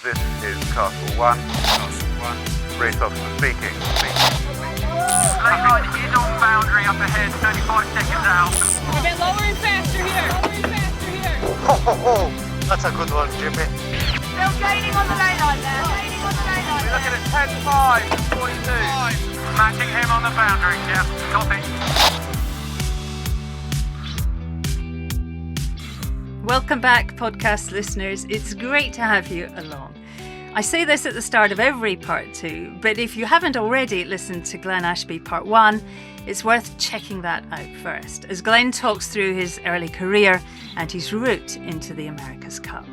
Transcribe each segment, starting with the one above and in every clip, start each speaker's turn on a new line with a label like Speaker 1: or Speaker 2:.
Speaker 1: This is Castle 1. Race officer speaking.
Speaker 2: Lane line is on boundary up ahead, 35 seconds out.
Speaker 3: A bit lower and faster here.
Speaker 4: That's a good one, Jimmy.
Speaker 3: Still gaining on the lane line there.
Speaker 2: We're looking at 10-5 and 42. Matching him on the boundary, yeah, copy.
Speaker 5: Welcome back, podcast listeners. It's great to have you along. I say this at the start of every part 2, but if you haven't already listened to Glenn Ashby Part 1, it's worth checking that out first, as Glenn talks through his early career and his route into the America's Cup.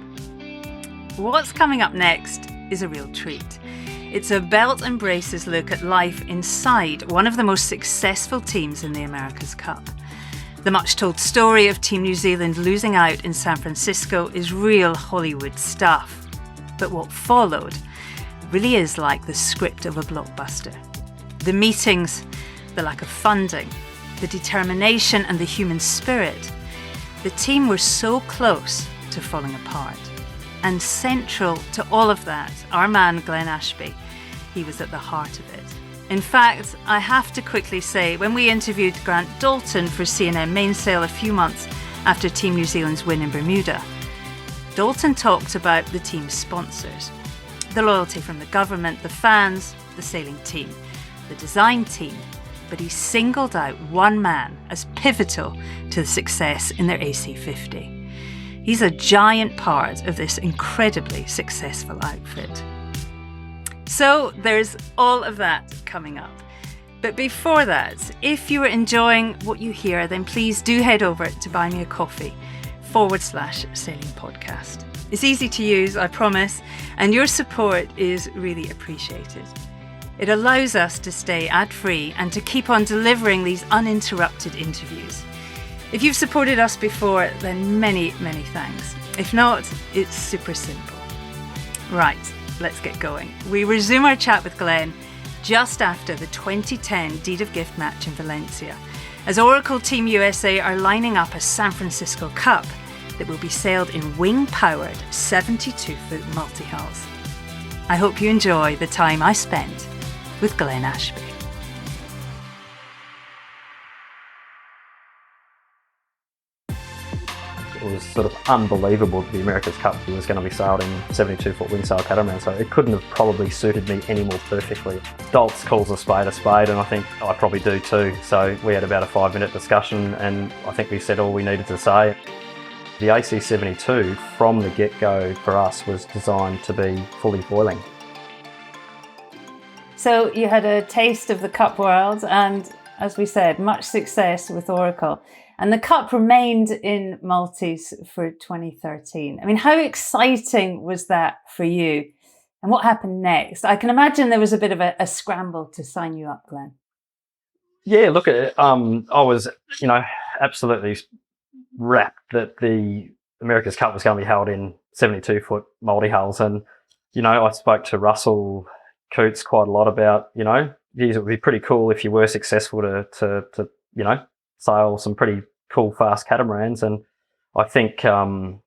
Speaker 5: What's coming up next is a real treat. It's a belt and braces look at life inside one of the most successful teams in the America's Cup. The much-told story of Team New Zealand losing out in San Francisco is real Hollywood stuff. But what followed really is like the script of a blockbuster. The meetings, the lack of funding, the determination and the human spirit. The team were so close to falling apart. And central to all of that, our man Glenn Ashby, he was at the heart of it. In fact, I have to quickly say, when we interviewed Grant Dalton for CNN Mainsail a few months after Team New Zealand's win in Bermuda, Dalton talked about the team's sponsors, the loyalty from the government, the fans, the sailing team, the design team, but he singled out one man as pivotal to the success in their AC50. He's a giant part of this incredibly successful outfit. So there's all of that coming up. But before that, if you are enjoying what you hear, then please do head over to buymeacoffee.com/sailing podcast. It's easy to use, I promise, and your support is really appreciated. It allows us to stay ad-free and to keep on delivering these uninterrupted interviews. If you've supported us before, then many, many thanks. If not, it's super simple. Right. Let's get going. We resume our chat with Glenn just after the 2010 Deed of Gift match in Valencia, as Oracle Team USA are lining up a San Francisco Cup that will be sailed in wing-powered 72-foot multi-hulls. I hope you enjoy the time I spent with Glenn Ashby.
Speaker 6: It was sort of unbelievable that the America's Cup was going to be sailed in 72-foot wing sail catamaran, so it couldn't have probably suited me any more perfectly. Daltz calls a spade, and I think I probably do too. So we had about a 5-minute discussion and I think we said all we needed to say. The AC72 from the get-go for us was designed to be fully foiling.
Speaker 5: So you had a taste of the Cup world and, as we said, much success with Oracle. And the Cup remained in Maltese for 2013. I mean, how exciting was that for you? And what happened next? I can imagine there was a bit of a scramble to sign you up, Glenn.
Speaker 6: Yeah, look, I was, absolutely rapt that the America's Cup was going to be held in 72-foot multi-hulls. And, I spoke to Russell Coots quite a lot about, geez, it would be pretty cool if you were successful to sail some pretty cool fast catamarans. And I think the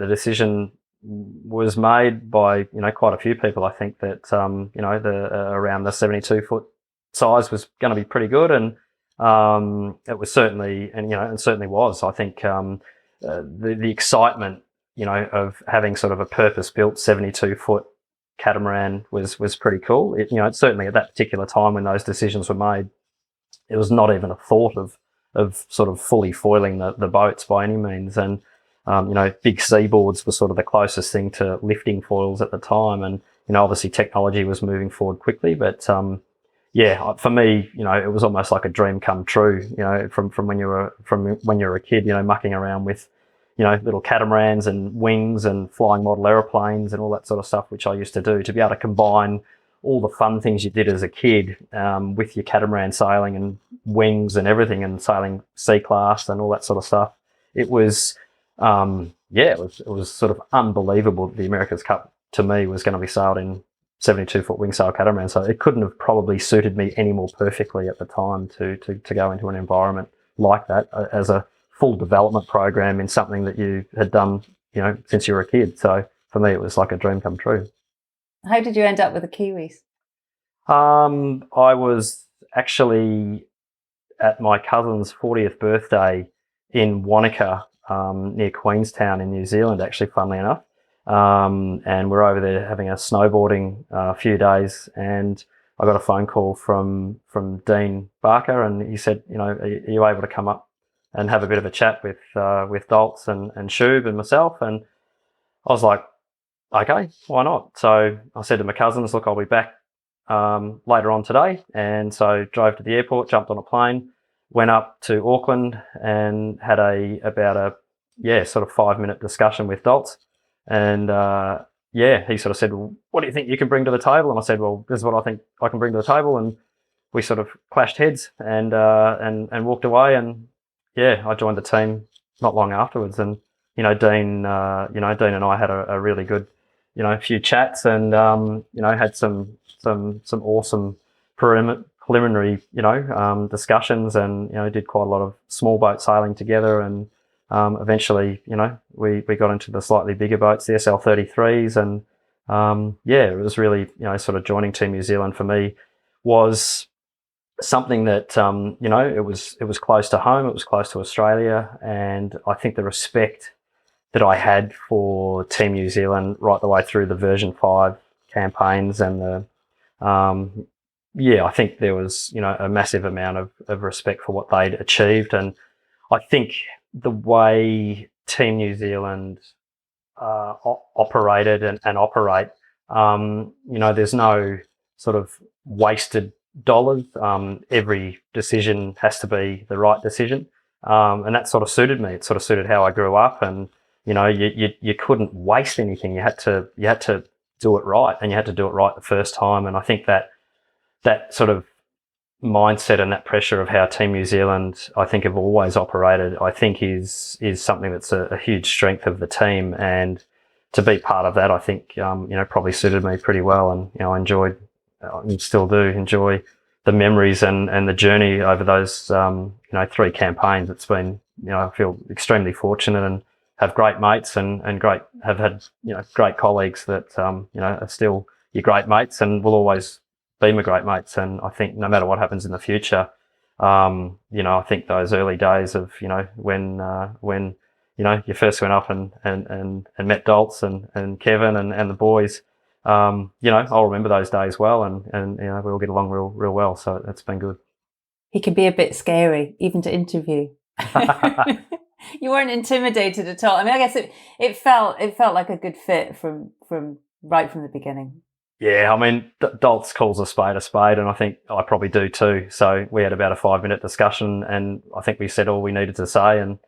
Speaker 6: decision was made by quite a few people. I think that around the 72-foot size was going to be pretty good, and it was certainly was. I think the excitement of having sort of a purpose-built 72-foot catamaran was pretty cool. It certainly at that particular time when those decisions were made, it was not even a thought of sort of fully foiling the boats by any means. And, big seaboards were sort of the closest thing to lifting foils at the time. And, obviously technology was moving forward quickly, but, for me, it was almost like a dream come true, from when you were a kid, mucking around with, little catamarans and wings and flying model aeroplanes and all that sort of stuff, which I used to do, to be able to combine all the fun things you did as a kid with your catamaran sailing and wings and everything, and sailing C-class and all that sort of stuff. It was, it was sort of unbelievable that the America's Cup to me was going to be sailed in 72-foot wing sail catamaran. So it couldn't have probably suited me any more perfectly at the time to go into an environment like that as a full development program in something that you had done, since you were a kid. So for me, it was like a dream come true.
Speaker 5: How did you end up with the Kiwis?
Speaker 6: I was actually at my cousin's 40th birthday in Wanaka, near Queenstown in New Zealand, actually, funnily enough. And we're over there having a snowboarding a few days, and I got a phone call from Dean Barker, and he said, are you able to come up and have a bit of a chat with Doltz and Shub and myself? And I was like, okay, why not? So I said to my cousins, look, I'll be back later on today. And so drove to the airport, jumped on a plane, went up to Auckland and had about a sort of 5-minute discussion with Doltz. And he sort of said, well, what do you think you can bring to the table? And I said, well, this is what I think I can bring to the table. And we sort of clashed heads and walked away. And I joined the team not long afterwards. And Dean and I had a really good few chats, and had some awesome preliminary discussions, and did quite a lot of small boat sailing together. And eventually, we got into the slightly bigger boats, the SL33s, and it was really, sort of joining Team New Zealand for me was something that, it was close to home, it was close to Australia, and I think the respect that I had for Team New Zealand right the way through the version 5 campaigns and I think there was, a massive amount of respect for what they'd achieved. And I think the way Team New Zealand operated and operate, there's no sort of wasted dollars. Every decision has to be the right decision. And that sort of suited me. It sort of suited how I grew up, and, you couldn't waste anything. You had to do it right, and you had to do it right the first time. And I think that sort of mindset and that pressure of how Team New Zealand, I think, have always operated, I think is something that's a huge strength of the team. And to be part of that, I think, probably suited me pretty well. And, I enjoyed, and still do enjoy the memories and the journey over those, 3 campaigns. It's been, I feel extremely fortunate and have great mates and have had, great colleagues that, are still your great mates and will always be my great mates. And I think no matter what happens in the future, I think those early days of, when you first went up and met Doltz and Kevin and the boys, I'll remember those days well, and we all get along real well. So it's been good.
Speaker 5: He can be a bit scary, even to interview. You weren't intimidated at all. I mean, I guess it felt like a good fit from right from the beginning.
Speaker 6: Yeah, I mean, Doltz calls a spade, and I think I probably do too. So we had about a 5-minute discussion, and I think we said all we needed to say, and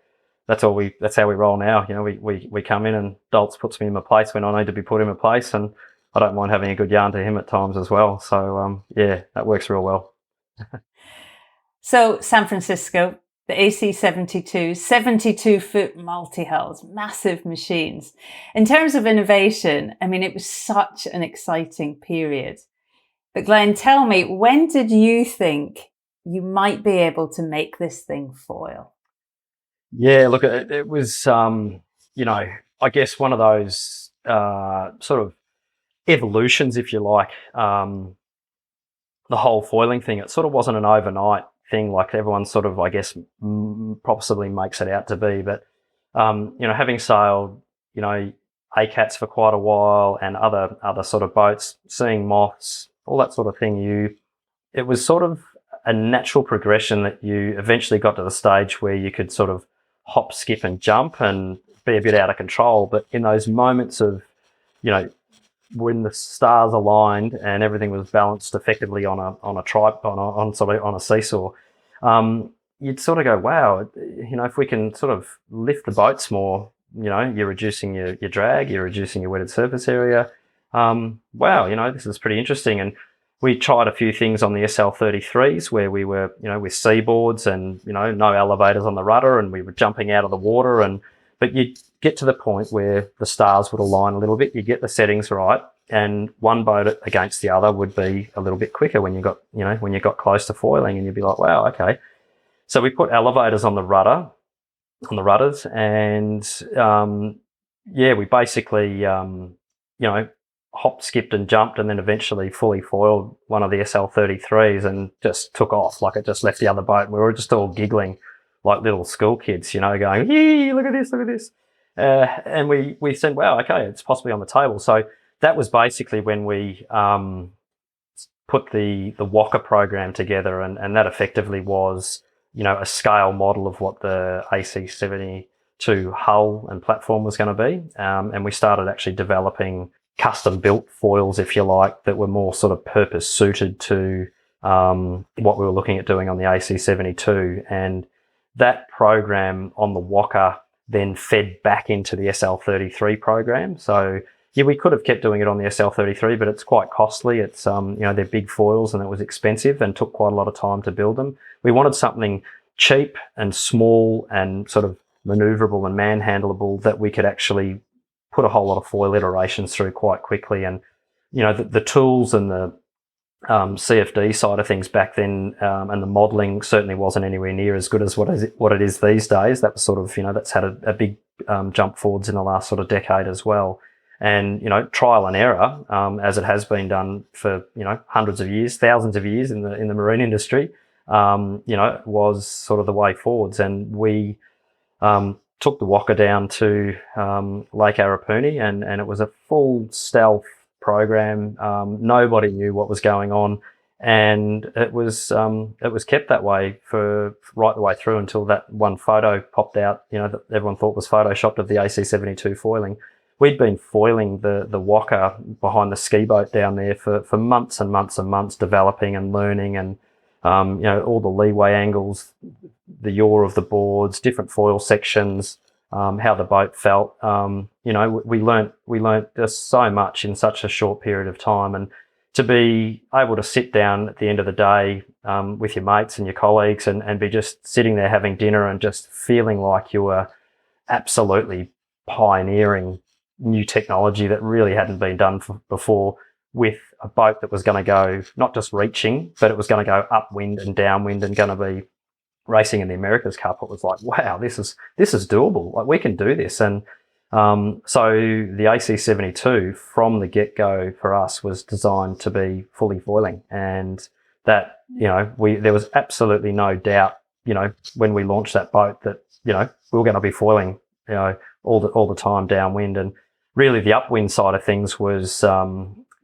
Speaker 6: that's how we roll now. We come in and Doltz puts me in my place when I need to be put in my place, and I don't mind having a good yarn to him at times as well. So that works real well.
Speaker 5: So San Francisco, the AC-72, 72-foot multi-hulls, massive machines. In terms of innovation, I mean, it was such an exciting period. But Glenn, tell me, when did you think you might be able to make this thing foil?
Speaker 6: Yeah, look, it was, I guess one of those sort of evolutions, if you like. The whole foiling thing, it sort of wasn't an overnight thing like everyone sort of, I guess, possibly makes it out to be. But, having sailed, ACATs for quite a while and other sort of boats, seeing moths, all that sort of thing, it was sort of a natural progression that you eventually got to the stage where you could sort of hop, skip and jump and be a bit out of control. But in those moments of, when the stars aligned and everything was balanced effectively on a tripod, on a seesaw, you'd sort of go, wow, if we can sort of lift the boats more, you're reducing your drag, you're reducing your wetted surface area. Wow, this is pretty interesting. And we tried a few things on the SL33s where we were, with seaboards and, no elevators on the rudder, and we were jumping out of the water. But you'd get to the point where the stars would align a little bit, you get the settings right, and one boat against the other would be a little bit quicker when you got close to foiling, and you'd be like, wow, okay. So we put elevators on the rudders, and we basically hopped, skipped and jumped and then eventually fully foiled one of the SL33s and just took off. Like, it just left the other boat. And we were just all giggling like little school kids, going, "Yee, look at this, look at this." And we said, wow, okay, it's possibly on the table. So that was basically when we put the Walker program together, and that effectively was, a scale model of what the AC72 hull and platform was going to be. And we started actually developing custom built foils, if you like, that were more sort of purpose suited to what we were looking at doing on the AC72. And that program on the Walker then fed back into the SL33 program. So yeah, we could have kept doing it on the SL33, but it's quite costly. It's they're big foils and it was expensive and took quite a lot of time to build them. We wanted something cheap and small and sort of maneuverable and manhandleable that we could actually put a whole lot of foil iterations through quite quickly. And the tools and the CFD side of things back then, and the modelling certainly wasn't anywhere near as good as what it is these days. That was sort of that's had a big jump forwards in the last sort of decade as well. And trial and error, as it has been done for hundreds of years, thousands of years in the marine industry, was sort of the way forwards. And we took the Walker down to Lake Arapuni, and it was a full stealth program. Nobody knew what was going on, and it was kept that way for right the way through until that one photo popped out, that everyone thought was photoshopped of the AC72 foiling. We'd been foiling the Walker behind the ski boat down there for months and months and months, developing and learning, and all the leeway angles, the yaw of the boards, different foil sections, how the boat felt. We learnt just so much in such a short period of time, and to be able to sit down at the end of the day with your mates and your colleagues and be just sitting there having dinner and just feeling like you were absolutely pioneering new technology that really hadn't been done before, with a boat that was going to go not just reaching, but it was going to go upwind and downwind and going to be racing in the America's Cup. It was like, wow, this is doable. Like, we can do this. And so the AC72 from the get-go for us was designed to be fully foiling, and that there was absolutely no doubt when we launched that boat that we were going to be foiling all the time downwind. And really the upwind side of things was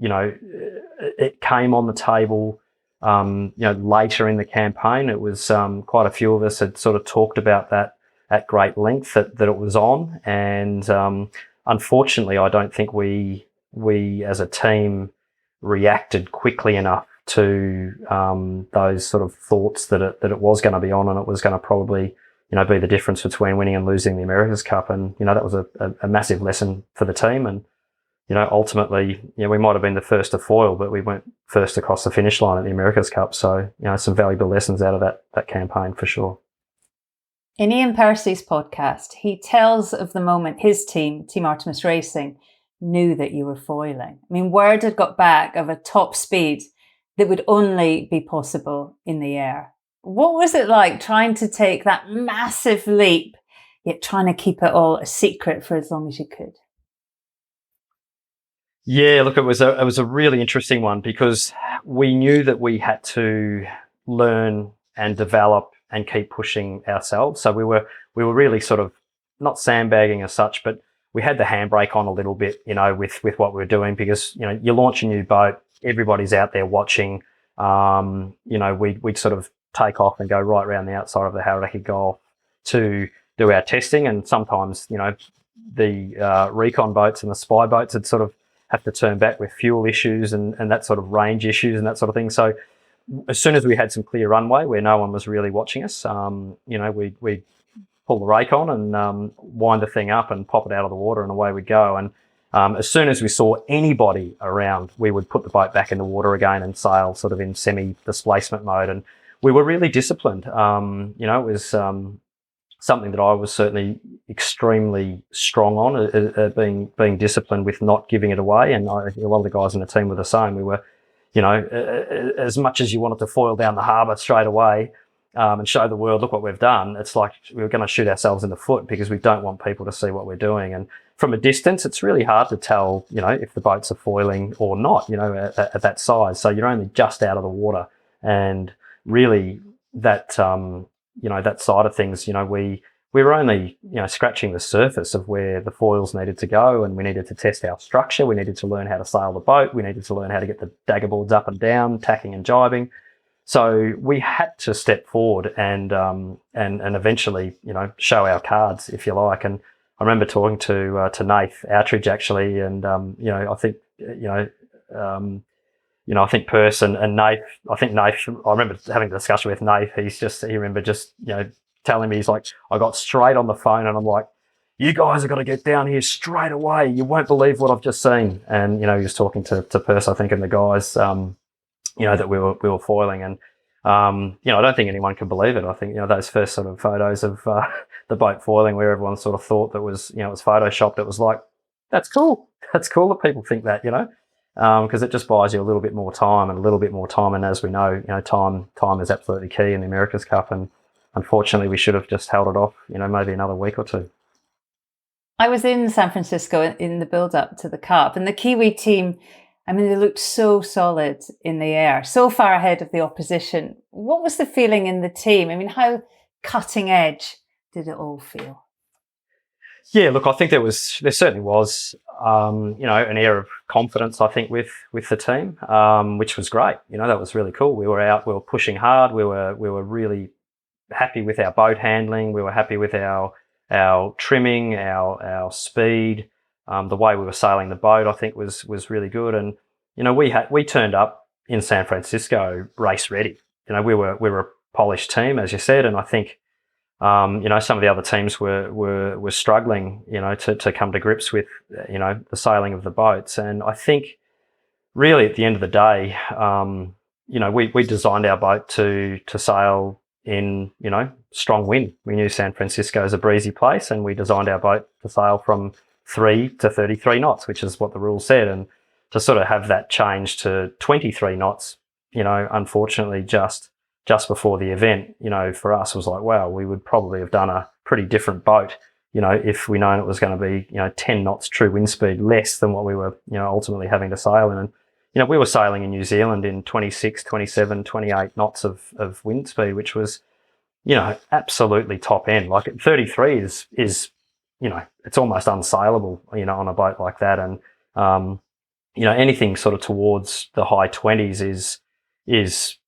Speaker 6: it came on the table later in the campaign. It was quite a few of us had sort of talked about that at great length that it was on, and unfortunately I don't think we as a team reacted quickly enough to those sort of thoughts that it was going to be on, and it was going to probably be the difference between winning and losing the America's Cup. And that was a massive lesson for the team. And ultimately, we might have been the first to foil, but we weren't first across the finish line at the America's Cup. So, some valuable lessons out of that campaign for sure.
Speaker 5: In Ian Percy's podcast, he tells of the moment his team, Team Artemis Racing, knew that you were foiling. I mean, word had got back of a top speed that would only be possible in the air. What was it like trying to take that massive leap, yet trying to keep it all a secret for as long as you could?
Speaker 6: Yeah, look, it was a really interesting one, because we knew that we had to learn and develop and keep pushing ourselves. So we were really sort of not sandbagging as such, but we had the handbrake on a little bit, with what we were doing, because you launch a new boat, everybody's out there watching. We'd sort of take off and go right around the outside of the Hauraki Gulf to do our testing, and sometimes the recon boats and the spy boats would sort of have to turn back with fuel issues and that sort of range issues and that sort of thing. So as soon as we had some clear runway where no one was really watching us, we'd pull the rake on and wind the thing up and pop it out of the water, and away we go. And as soon as we saw anybody around, we would put the boat back in the water again and sail sort of in semi-displacement mode. And we were really disciplined. It was something that I was certainly extremely strong on, being disciplined with not giving it away. And a lot of the guys in the team were the same. We were, as much as you wanted to foil down the harbour straight away and show the world, look what we've done, it's like we were going to shoot ourselves in the foot, because we don't want people to see what we're doing. And from a distance, it's really hard to tell, if the boats are foiling or not, at that size. So you're only just out of the water, and really that, that side of things, we were only, scratching the surface of where the foils needed to go, and we needed to test our structure. We needed to learn how to sail the boat. We needed to learn how to get the dagger boards up and down, tacking and jibing. So we had to step forward and eventually, show our cards, if you like. And I remember talking to Nath Outridge actually, and I think I think Perce and Nath. I think Nath. I remember having a discussion with Nath. He remember just telling me, he's like, I got straight on the phone and I'm like, you guys have got to get down here straight away. You won't believe what I've just seen. And he was talking to Perce, I think, and the guys, that we were foiling, and I don't think anyone can believe it. I think those first sort of photos of the boat foiling, where everyone sort of thought that was it was photoshopped. It was like, that's cool. That's cool that people think that, because it just buys you a little bit more time, and as we know, time is absolutely key in the America's Cup, and unfortunately we should have just held it off, maybe another week or two.
Speaker 5: I was in San Francisco in the build-up to the Cup, and the Kiwi team, they looked so solid in the air, so far ahead of the opposition. What was the feeling in the team? How cutting edge did it all feel?
Speaker 6: Yeah, look, I think there certainly was, an air of confidence, I think, with the team, which was great. That was really cool. We were out, we were pushing hard, we were really happy with our boat handling, we were happy with our trimming, our speed, the way we were sailing the boat, I think was really good. And we turned up in San Francisco race ready. We were a polished team, as you said, and I think some of the other teams were struggling, to come to grips with the sailing of the boats. And I think really at the end of the day, we designed our boat to sail in strong wind. We knew San Francisco is a breezy place, and we designed our boat to sail from 3 to 33 knots, which is what the rules said. And to sort of have that change to 23 knots, unfortunately just before the event, for us was like, wow, we would probably have done a pretty different boat, if we known it was going to be, 10 knots true wind speed less than what we were, ultimately having to sail in. And, we were sailing in New Zealand in 26, 27, 28 knots of wind speed, which was, absolutely top end. Like 33 is it's almost unsaleable, on a boat like that. And, anything sort of towards the high 20s is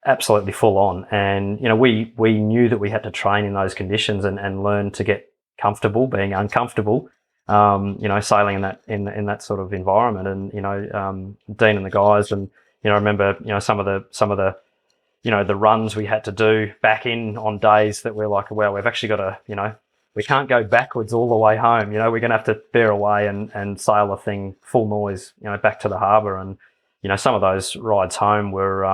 Speaker 6: absolutely full on. And, we knew that we had to train in those conditions and learn to get comfortable being uncomfortable, sailing in that sort of environment. And, Dean and the guys, and, I remember, some of the the runs we had to do back in on days that we're like, well, we've actually got to, we can't go backwards all the way home. We're going to have to bear away and sail the thing full noise, back to the harbour. And, some of those rides home were,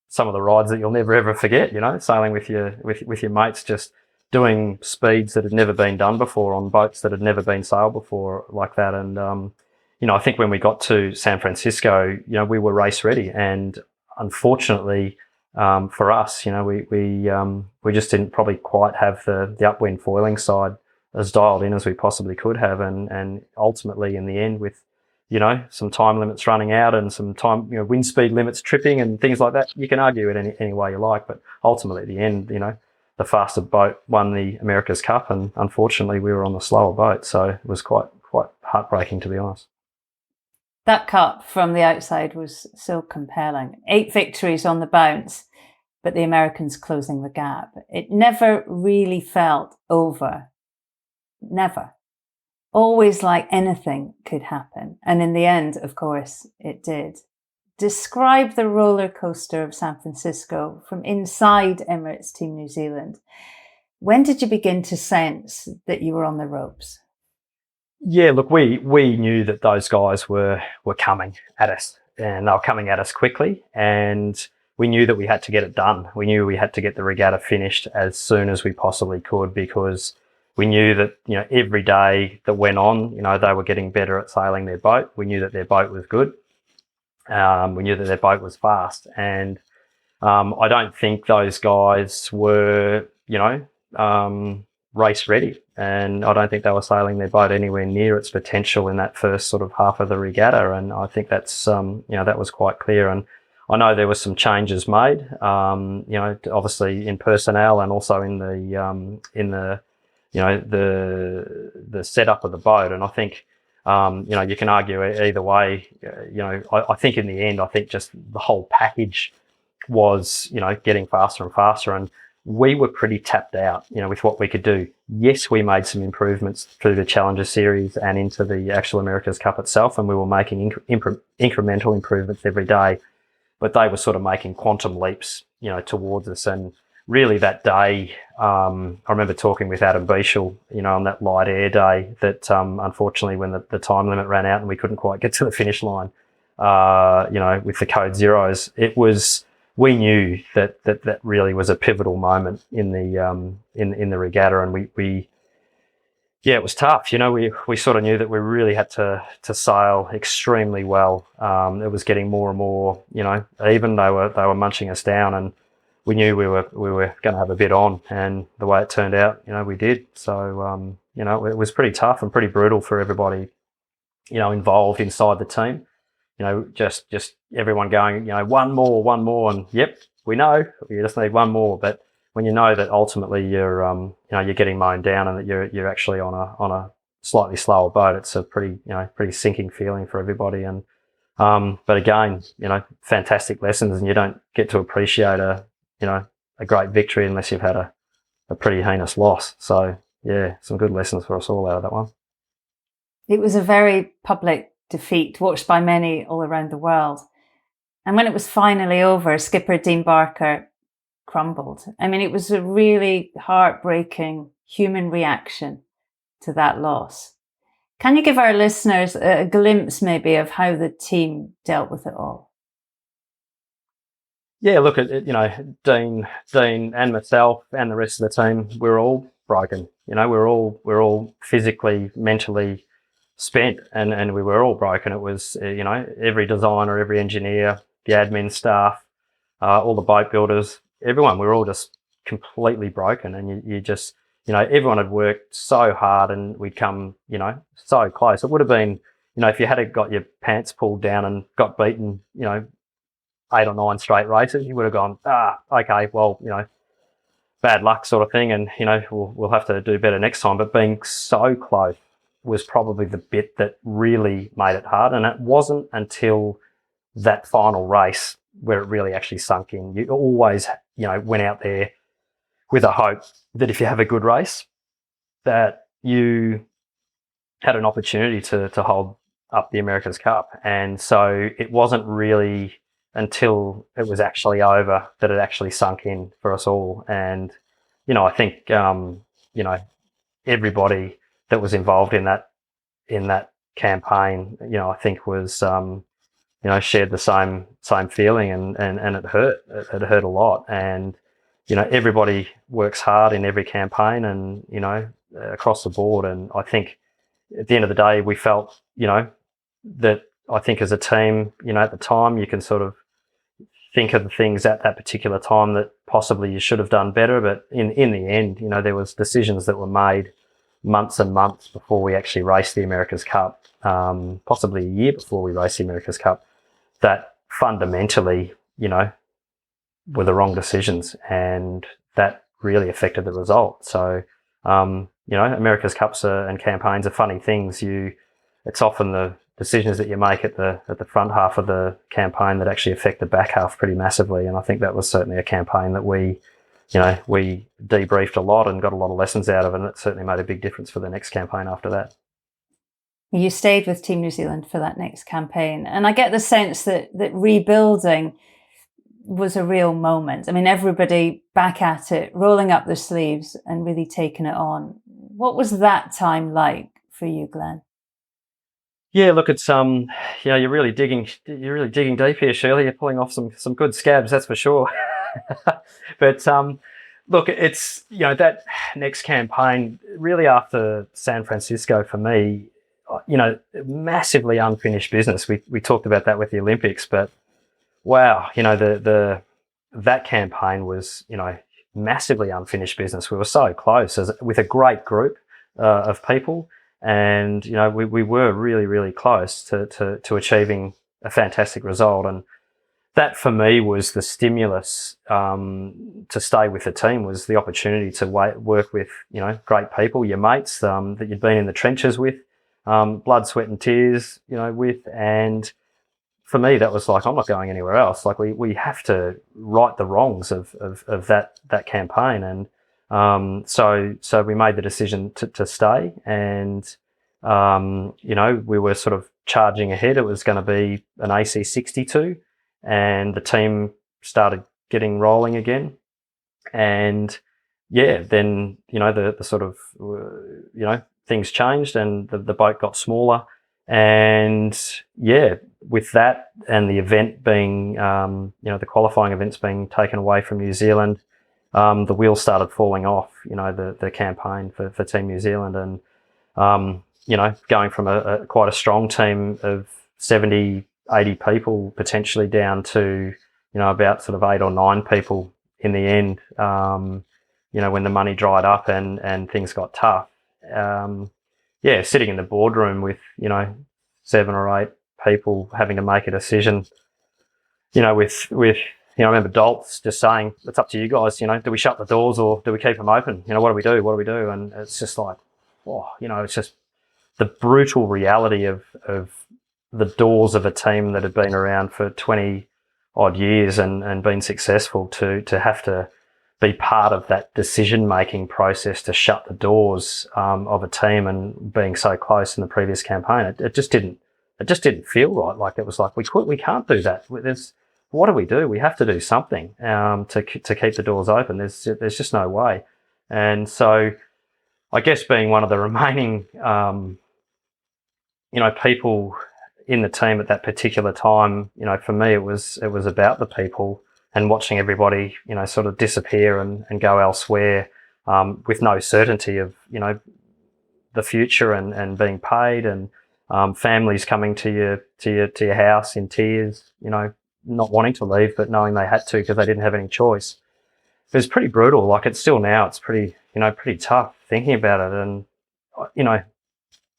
Speaker 6: some of the rides that you'll never ever forget, sailing with your mates, just doing speeds that had never been done before on boats that had never been sailed before like that. And, I think when we got to San Francisco, we were race ready. And unfortunately, for us, we just didn't probably quite have the upwind foiling side as dialed in as we possibly could have. And ultimately in the end, with, some time limits running out and some time, wind speed limits tripping and things like that, you can argue it any way you like. But ultimately at the end, the faster boat won the America's Cup, and unfortunately we were on the slower boat. So it was quite heartbreaking, to be honest.
Speaker 5: That cup from the outside was so compelling. 8 victories on the bounce, but the Americans closing the gap. It never really felt over. Never. Always like anything could happen. And in the end, of course, it did. Describe the roller coaster of San Francisco from inside Emirates Team New Zealand. When did you begin to sense that you were on the ropes?
Speaker 6: Yeah, look, we knew that those guys were coming at us, and they were coming at us quickly, and we knew that we had to get it done. We knew we had to get the regatta finished as soon as we possibly could, because we knew that, every day that went on, they were getting better at sailing their boat. We knew that their boat was good. We knew that their boat was fast, and I don't think those guys were, race ready. and I don't think they were sailing their boat anywhere near its potential in that first sort of half of the regatta. And I think that's that was quite clear. And I know there were some changes made, obviously in personnel and also in the the setup of the boat. And I think you can argue either way. I think in the end, I think just the whole package was getting faster and faster, and we were pretty tapped out with what we could do. Yes, we made some improvements through the Challenger Series and into the actual America's Cup itself, and we were making incremental improvements every day, but they were sort of making quantum leaps towards us. And really that day, I remember talking with Adam Beashel on that light air day that unfortunately when the time limit ran out and we couldn't quite get to the finish line with the code zeros, we knew that really was a pivotal moment in the regatta. And it was tough. We sort of knew that we really had to sail extremely well. It was getting more and more, even they were munching us down, and we knew we were going to have a bit on. And the way it turned out, we did. So it was pretty tough and pretty brutal for everybody, involved inside the team. Just everyone going, one more, and yep, we know you just need one more. But when you know that ultimately you're getting mown down and that you're actually on a slightly slower boat, it's a pretty sinking feeling for everybody. And but again, fantastic lessons, and you don't get to appreciate a great victory unless you've had a pretty heinous loss. So yeah, some good lessons for us all out of that one.
Speaker 5: It was a very public defeat, watched by many all around the world. And when it was finally over, skipper Dean Barker crumbled. I mean, it was a really heartbreaking human reaction to that loss. Can you give our listeners a glimpse maybe of how the team dealt with it all?
Speaker 6: Yeah, look at Dean and myself and the rest of the team, we're all broken. We're all physically, mentally spent, and we were all broken. It was every designer, every engineer, the admin staff, all the boat builders, everyone. We were all just completely broken, and you just everyone had worked so hard, and we'd come so close. It would have been if you had got your pants pulled down and got beaten 8 or 9 straight races, you would have gone okay, well bad luck sort of thing, and we'll have to do better next time. But being so close was probably the bit that really made it hard. And it wasn't until that final race where it really actually sunk in. You always, went out there with a hope that if you have a good race, that you had an opportunity to hold up the America's Cup. And so it wasn't really until it was actually over that it actually sunk in for us all. And, I think, everybody that was involved in that campaign, I think was, shared the same feeling, and it hurt. It hurt a lot. And, everybody works hard in every campaign, and, across the board. And I think at the end of the day, we felt, that I think as a team, at the time you can sort of think of the things at that particular time that possibly you should have done better. But in the end, there was decisions that were made months and months before we actually raced the America's Cup, possibly a year before we raced the America's Cup, that fundamentally, were the wrong decisions, and that really affected the result. So, America's Cups and campaigns are funny things. It's often the decisions that you make at the front half of the campaign that actually affect the back half pretty massively. And I think that was certainly a campaign that we debriefed a lot and got a lot of lessons out of, and it certainly made a big difference for the next campaign after that.
Speaker 5: You stayed with Team New Zealand for that next campaign, and I get the sense that rebuilding was a real moment. I mean, everybody back at it, rolling up their sleeves and really taking it on. What was that time like for you, Glenn?
Speaker 6: Yeah, look, it's you're really digging deep here, Shirley. You're pulling off some good scabs, that's for sure. But look, it's that next campaign really after San Francisco for me, massively unfinished business. We talked about that with the Olympics, but wow, that campaign was massively unfinished business. We were so close with a great group. of people, and we were really, really close to achieving a fantastic result. And that for me was the stimulus to stay with the team, was the opportunity to work with great people, your mates that you'd been in the trenches with, blood, sweat and tears with. And for me, that was like, I'm not going anywhere else. Like we have to right the wrongs of that campaign. And so we made the decision to stay. And we were sort of charging ahead. It was going to be an AC62, and the team started getting rolling again. And then the sort of things changed, and the boat got smaller. And with that, and the event being the qualifying events being taken away from New Zealand, the wheels started falling off the campaign for Team New Zealand. And going from quite a strong team of 70, 80 people potentially down to about sort of 8 or 9 people in the end, when the money dried up and things got tough. Sitting in the boardroom with 7 or 8 people having to make a decision, with I remember Dolph just saying, "It's up to you guys. Do we shut the doors or do we keep them open? What do we do? What do we do?" And it's just like, it's just the brutal reality of the doors of a team that had been around for 20 odd years and been successful to have to be part of that decision-making process to shut the doors of a team, and being so close in the previous campaign. It just didn't feel right. Like, it was like, we can't do that. What do we do? We have to do something to keep the doors open. There's just no way. And so I guess being one of the remaining, people in the team at that particular time, for me, it was about the people, and watching everybody, sort of disappear and go elsewhere, with no certainty of, the future and being paid, and families coming to your house in tears, not wanting to leave, but knowing they had to because they didn't have any choice. It was pretty brutal. Like, it's still now, it's pretty tough thinking about it. And,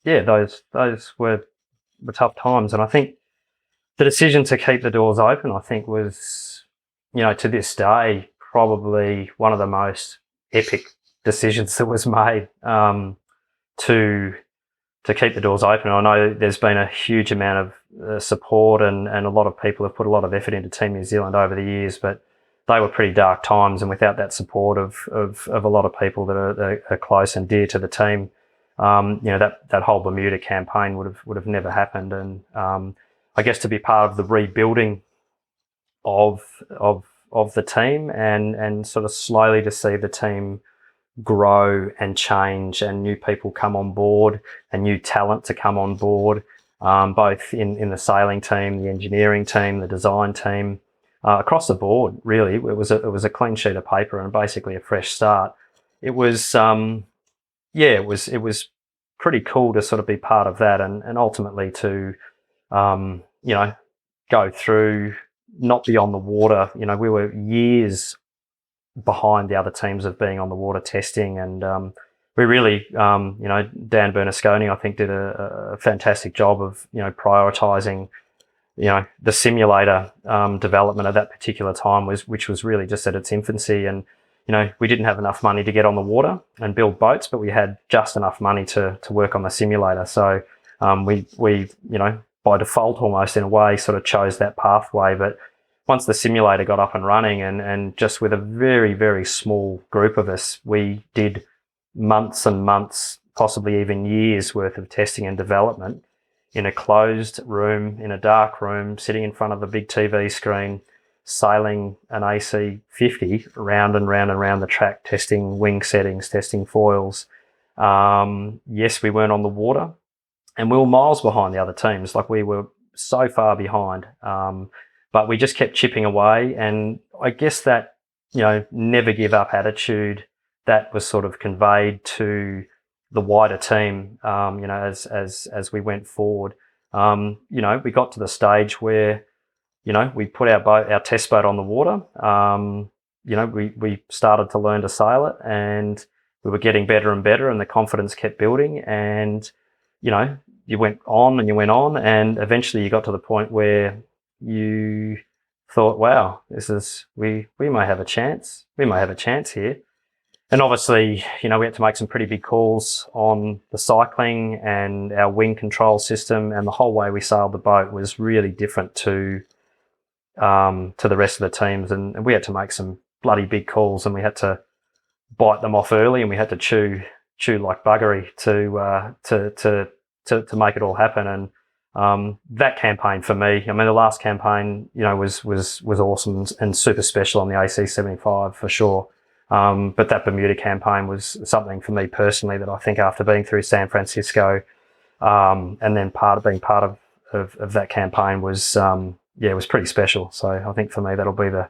Speaker 6: those were tough times. And I think the decision to keep the doors open, I think, was, to this day, probably one of the most epic decisions that was made, to keep the doors open. I know there's been a huge amount of support, and a lot of people have put a lot of effort into Team New Zealand over the years, but they were pretty dark times, and without that support of a lot of people that are close and dear to the team, that whole Bermuda campaign would have never happened. And I guess to be part of the rebuilding of the team, and sort of slowly to see the team grow and change, and new people come on board, and new talent to come on board, both in the sailing team, the engineering team, the design team, across the board. Really, it was a clean sheet of paper and basically a fresh start. It was it was pretty cool to sort of be part of that, and ultimately to go through, not be on the water. We were years behind the other teams of being on the water testing, and we really, Dan Bernasconi, I think, did a fantastic job of prioritising the simulator development at that particular time, which was really just at its infancy. And we didn't have enough money to get on the water and build boats, but we had just enough money to work on the simulator. So we by default, almost in a way, sort of chose that pathway. But once the simulator got up and running, and just with a very, very small group of us, we did months and months, possibly even years worth of testing and development in a closed room, in a dark room, sitting in front of a big TV screen, sailing an AC50 round and round and round the track, testing wing settings, testing foils. Yes, we weren't on the water, and we were miles behind the other teams. Like, we were so far behind. But we just kept chipping away, and I guess that, never give up attitude, that was sort of conveyed to the wider team, as we went forward. We got to the stage where, we put our test boat on the water. We started to learn to sail it, and we were getting better and better, and the confidence kept building. And you know, you went on and you went on, and eventually you got to the point where you thought, wow, this is, we may have a chance. We may have a chance here. And obviously, you know, we had to make some pretty big calls on the cycling and our wing control system, and the whole way we sailed the boat was really different to the rest of the teams. And we had to make some bloody big calls, and we had to bite them off early, and we had to chew like buggery to make it all happen. And that campaign for me, I mean, the last campaign, you know, was awesome and super special on the AC75 for sure. But that Bermuda campaign was something for me personally that I think after being through San Francisco, and then being part of that campaign was, it was pretty special. So I think for me, that'll be the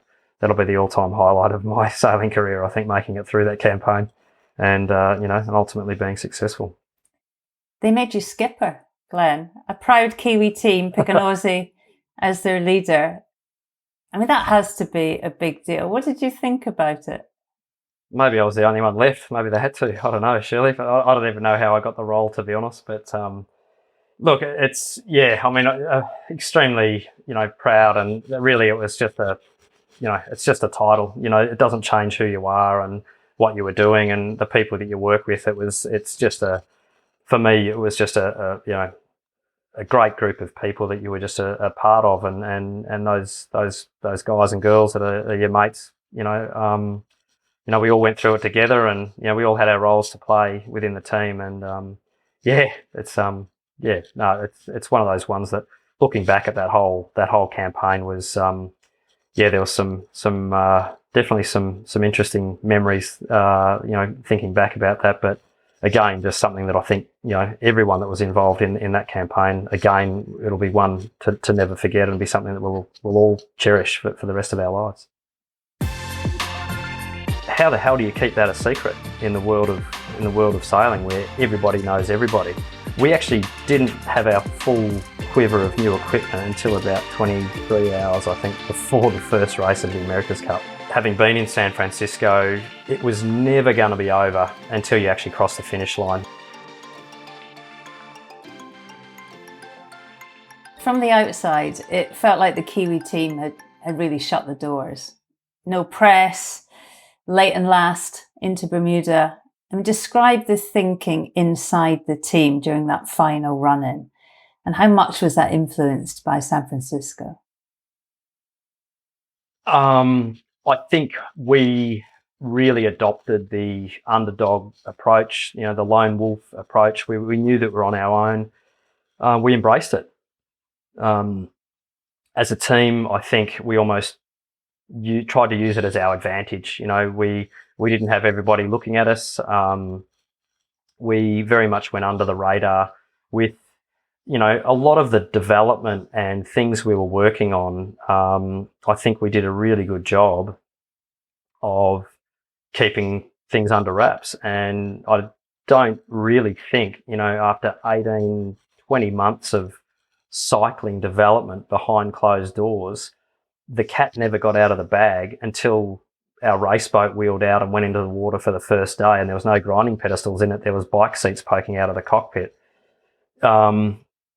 Speaker 6: all-time highlight of my sailing career. I think making it through that campaign and, you know, and ultimately being successful.
Speaker 5: They made you skipper, Glenn. A proud Kiwi team pick an Aussie as their leader. I mean, that has to be a big deal. What did you think about it?
Speaker 6: Maybe I was the only one left. Maybe they had to. I don't know, Shirley. I don't even know how I got the role, to be honest. But look, it's, I mean, extremely, you know, proud. And really it was just it's just a title. You know, it doesn't change who you are and what you were doing and the people that you work with. For me, it was just a great group of people that you were just a part of. And those guys and girls that are your mates, you know, we all went through it together, and you know, we all had our roles to play within the team. And it's one of those ones that, looking back at that whole campaign, was there was some definitely some interesting memories, you know, thinking back about that. But again, just something that I think, you know, everyone that was involved in that campaign, again, it'll be one to never forget, and be something that we'll all cherish for the rest of our lives. How the hell do you keep that a secret in the world of sailing, where everybody knows everybody? We actually didn't have our full quiver of new equipment until about 23 hours, I think, before the first race of the America's Cup. Having been in San Francisco, it was never going to be over until you actually crossed the finish line.
Speaker 5: From the outside, it felt like the Kiwi team had really shut the doors. No press, late and last into Bermuda. I mean, describe the thinking inside the team during that final run-in, and how much was that influenced by San Francisco?
Speaker 6: I think we really adopted the underdog approach, you know, the lone wolf approach. We knew that we're on our own. We embraced it. As a team, I think we almost tried to use it as our advantage. You know, we didn't have everybody looking at us. We very much went under the radar with, you know, a lot of the development and things we were working on. I think we did a really good job of keeping things under wraps. And I don't really think, you know, after 18, 20 months of cycling development behind closed doors, the cat never got out of the bag until our race boat wheeled out and went into the water for the first day, and there was no grinding pedestals in it. There was bike seats poking out of the cockpit.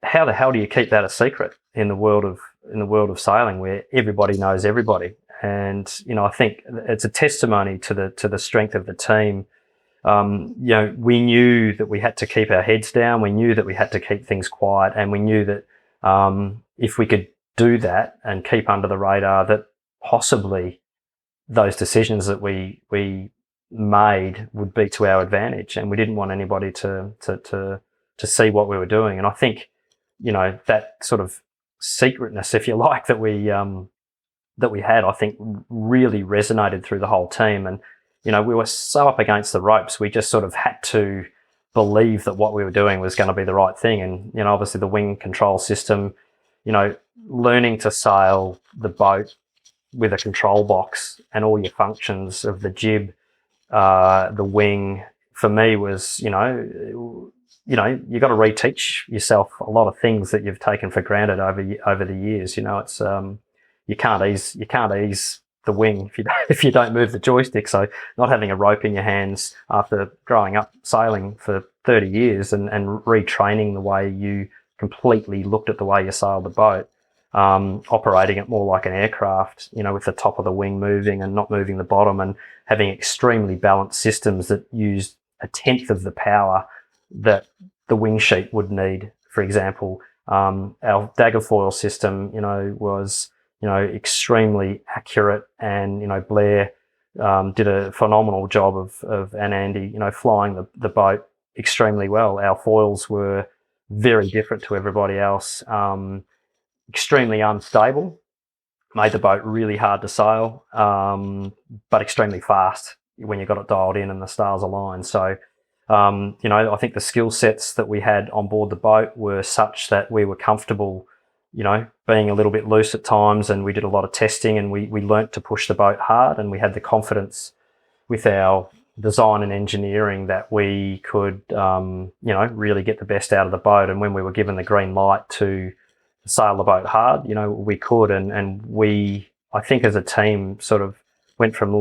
Speaker 6: How the hell do you keep that a secret in the world of sailing, where everybody knows everybody? And you know, I think it's a testimony to the strength of the team. You know, we knew that we had to keep our heads down. We knew that we had to keep things quiet, and we knew that if we could do that and keep under the radar, that possibly those decisions that we made would be to our advantage, and we didn't want anybody to see what we were doing. And I think, you know, that sort of secretness, if you like, that we had, I think really resonated through the whole team. And you know, we were so up against the ropes, we just sort of had to believe that what we were doing was going to be the right thing. And you know, obviously the wing control system, you know, learning to sail the boat with a control box and all your functions of the jib, the wing, for me was, you know, you got to reteach yourself a lot of things that you've taken for granted over the years. You know, it's you can't ease the wing if you don't move the joystick. So not having a rope in your hands after growing up sailing for 30 years and retraining the way you completely looked at the way you sailed the boat, operating it more like an aircraft, with the top of the wing moving and not moving the bottom, and having extremely balanced systems that used a tenth of the power that the wing sheet would need. For example, our dagger foil system, was, extremely accurate, and, Blair did a phenomenal job of and Andy, flying the boat extremely well. Our foils were very different to everybody else, extremely unstable, made the boat really hard to sail, but extremely fast when you got it dialed in and the stars aligned. So, I think the skill sets that we had on board the boat were such that we were comfortable, being a little bit loose at times, and we did a lot of testing, and we learnt to push the boat hard, and we had the confidence with our design and engineering that we could, really get the best out of the boat. And when we were given the green light to sail the boat hard, we could, and we, I think as a team, sort of went from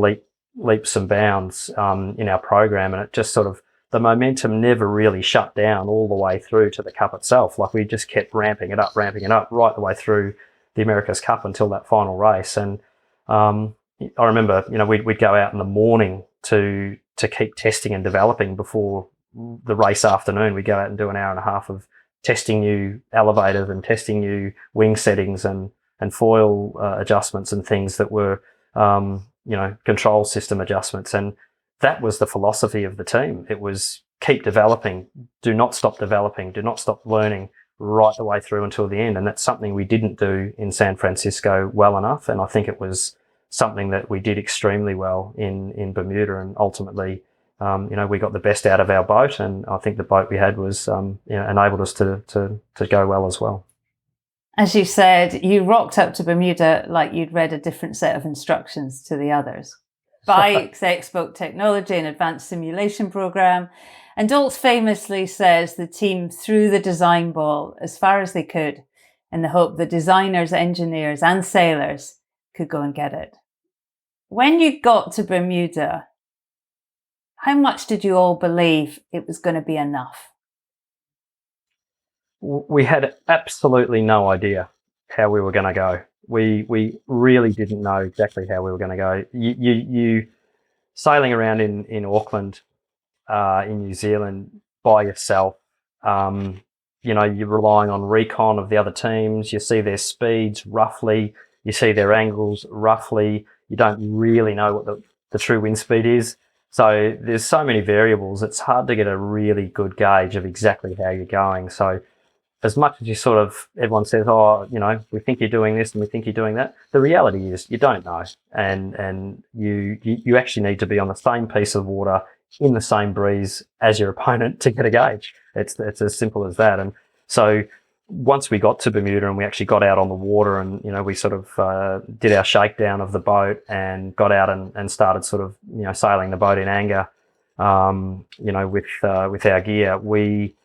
Speaker 6: leaps and bounds in our program, and it just sort of, the momentum never really shut down all the way through to the Cup itself. Like, we just kept ramping it up right the way through the America's Cup until that final race. And I remember, we'd go out in the morning to keep testing and developing before the race afternoon. We'd go out and do an hour and a half of testing new elevators and testing new wing settings and foil adjustments and things that were, control system adjustments. And that was the philosophy of the team. It was keep developing, do not stop developing, do not stop learning right the way through until the end. And that's something we didn't do in San Francisco well enough. And I think it was something that we did extremely well in Bermuda. And ultimately, we got the best out of our boat. And I think the boat we had was, enabled us to go well as well.
Speaker 5: As you said, you rocked up to Bermuda like you'd read a different set of instructions to the others. Bikes, X-Boat technology, an advanced simulation program. And Daltz famously says the team threw the design ball as far as they could in the hope that designers, engineers and sailors could go and get it. When you got to Bermuda, how much did you all believe it was going to be enough?
Speaker 6: We had absolutely no idea how we were going to go. We really didn't know exactly how we were going to go. You sailing around in Auckland, in New Zealand by yourself, you're relying on recon of the other teams. You see their speeds roughly, you see their angles roughly. You don't really know what the true wind speed is. So there's so many variables. It's hard to get a really good gauge of exactly how you're going. So as much as you sort of, everyone says, we think you're doing this and we think you're doing that, the reality is you don't know. And you actually need to be on the same piece of water in the same breeze as your opponent to get a gauge. It's as simple as that. And so once we got to Bermuda and we actually got out on the water and, we sort of did our shakedown of the boat and got out and started sort of, sailing the boat in anger, with our gear, we,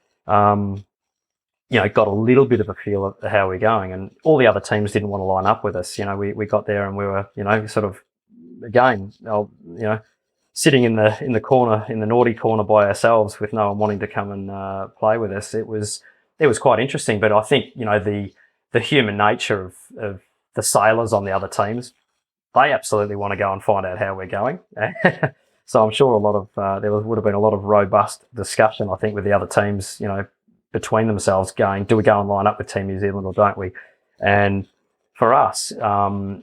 Speaker 6: got a little bit of a feel of how we're going, and all the other teams didn't want to line up with us. We got there and we were, sort of, again, sitting in the corner, in the naughty corner by ourselves with no one wanting to come and play with us. It was quite interesting, but I think, the human nature of the sailors on the other teams, they absolutely want to go and find out how we're going. So I'm sure there would have been a lot of robust discussion, I think, with the other teams, between themselves going, do we go and line up with Team New Zealand or don't we? And for us,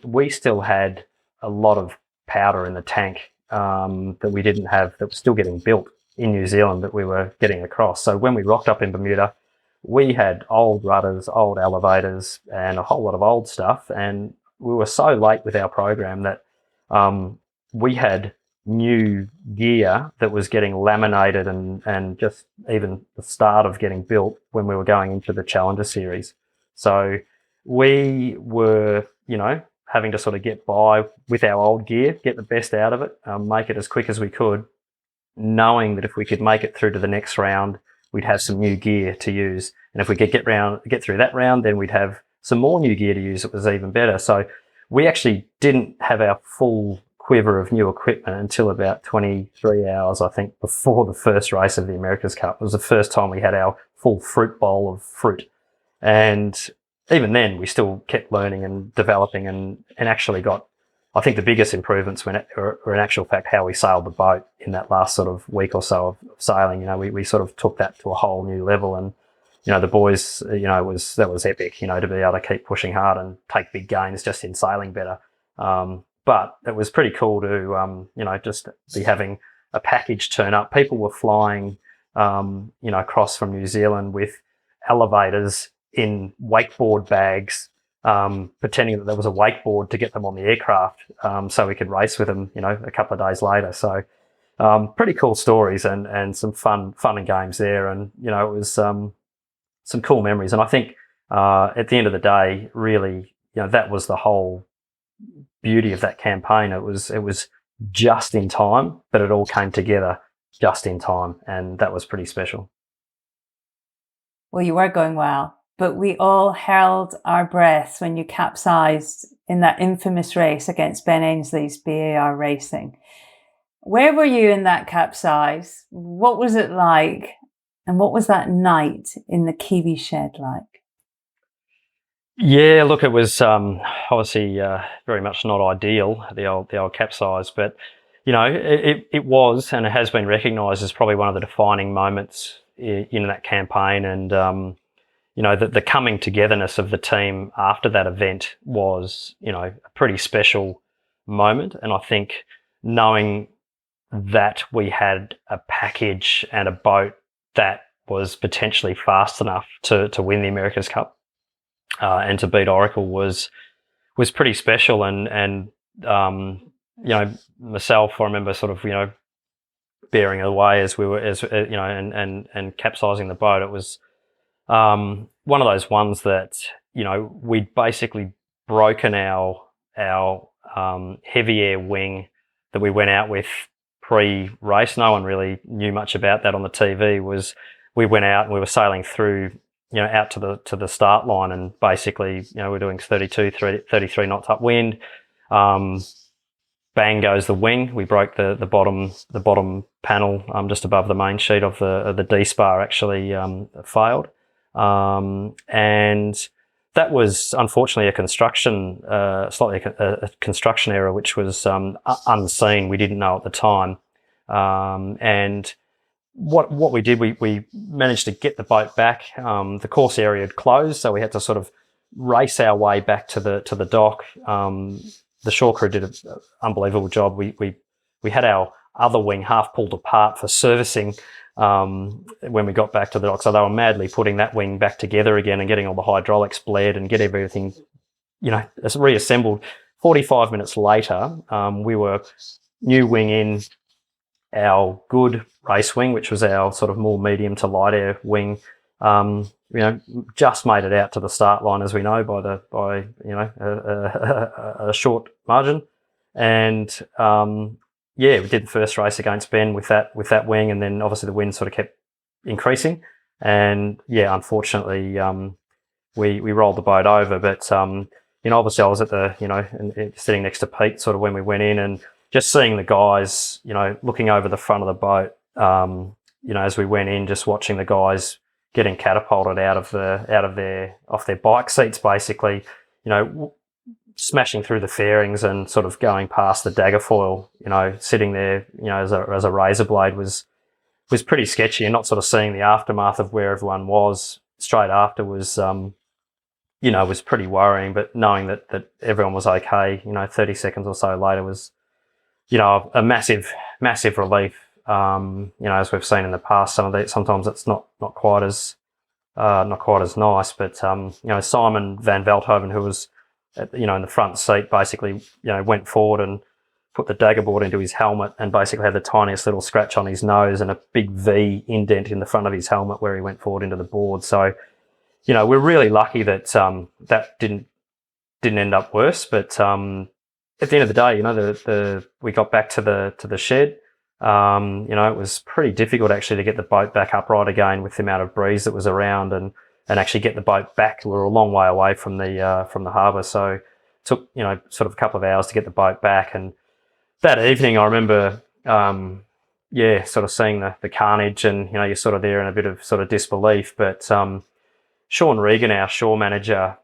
Speaker 6: we still had a lot of powder in the tank that we didn't have, that was still getting built in New Zealand, that we were getting across. So when we rocked up in Bermuda, we had old rudders, old elevators, and a whole lot of old stuff. And we were so late with our program that we had new gear that was getting laminated and just even the start of getting built when we were going into the Challenger Series. So we were, having to sort of get by with our old gear, get the best out of it, make it as quick as we could, knowing that if we could make it through to the next round, we'd have some new gear to use. And if we could get through that round, then we'd have some more new gear to use. It was even better. So we actually didn't have our full quiver of new equipment until about 23 hours, I think, before the first race of the America's Cup. It was the first time we had our full fruit bowl of fruit. And even then, we still kept learning and developing and actually got, I think the biggest improvements were in actual fact how we sailed the boat in that last sort of week or so of sailing. We sort of took that to a whole new level, and the boys, that was epic. To be able to keep pushing hard and take big gains just in sailing better. But it was pretty cool to just be having a package turn up. People were flying across from New Zealand with elevators in wakeboard bags, pretending that there was a wakeboard to get them on the aircraft, so we could race with them, a couple of days later. So pretty cool stories and some fun and games there. And, it was some cool memories. And I think at the end of the day, really, that was the whole beauty of that campaign. It was just in time, but it all came together just in time. And that was pretty special.
Speaker 5: Well, you were going well, but we all held our breaths when you capsized in that infamous race against Ben Ainsley's BAR Racing. Where were you in that capsize? What was it like? And what was that night in the Kiwi shed like?
Speaker 6: Yeah, look, it was obviously very much not ideal, the old capsize, but it was, and it has been recognised as probably one of the defining moments in that campaign. And the coming togetherness of the team after that event was a pretty special moment. And I think knowing that we had a package and a boat that was potentially fast enough to win the America's Cup and to beat Oracle was pretty special. And myself, I remember sort of bearing away as we were and capsizing the boat. It was one of those ones that we'd basically broken our heavy air wing that we went out with pre-race. No one really knew much about that on the TV. We went out and we were sailing through, out to the start line, and basically, we're doing 32, 33 knots upwind. Bang goes the wing. We broke the bottom panel just above the main sheet of the D spar actually failed, and that was unfortunately a construction error, which was unseen. We didn't know at the time, and what we did, we managed to get the boat back. The course area had closed, so we had to sort of race our way back to the dock. The shore crew did an unbelievable job. We had our other wing half pulled apart for servicing when we got back to the dock. So they were madly putting that wing back together again and getting all the hydraulics bled and get everything, reassembled. 45 minutes later, we were new wing in, our good race wing, which was our sort of more medium to light air wing. Just made it out to the start line, as we know, by a short margin. And we did the first race against Ben with that wing, and then obviously the wind sort of kept increasing. And unfortunately, we rolled the boat over. But obviously I was at the sitting next to Pete sort of when we went in, and just seeing the guys, looking over the front of the boat, as we went in, just watching the guys getting catapulted off their bike seats, basically, smashing through the fairings and sort of going past the dagger foil, sitting there, as a razor blade was pretty sketchy, and not sort of seeing the aftermath of where everyone was straight after was pretty worrying. But knowing that everyone was okay, 30 seconds or so later was, a massive relief. As we've seen in the past, sometimes it's not quite as nice. But Simon van Veldhoven, who was in the front seat, basically went forward and put the dagger board into his helmet, and basically had the tiniest little scratch on his nose and a big V indent in the front of his helmet where he went forward into the board. So we're really lucky that that didn't end up worse. But at the end of the day, we got back to the shed. It was pretty difficult actually to get the boat back upright again with the amount of breeze that was around, and actually get the boat back. We were a long way away from the harbour, so took, sort of a couple of hours to get the boat back. And that evening, I remember, sort of seeing the carnage, and, you're sort of there in a bit of sort of disbelief. But Sean Regan, our shore manager,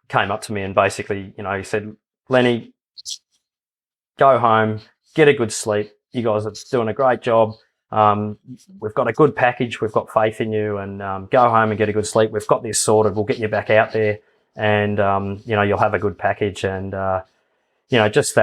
Speaker 6: came up to me and basically, he said, "Lenny, go home, get a good sleep. You guys are doing a great job. We've got a good package. We've got faith in you, and go home and get a good sleep. We've got this sorted. We'll get you back out there, and you'll have a good package." And just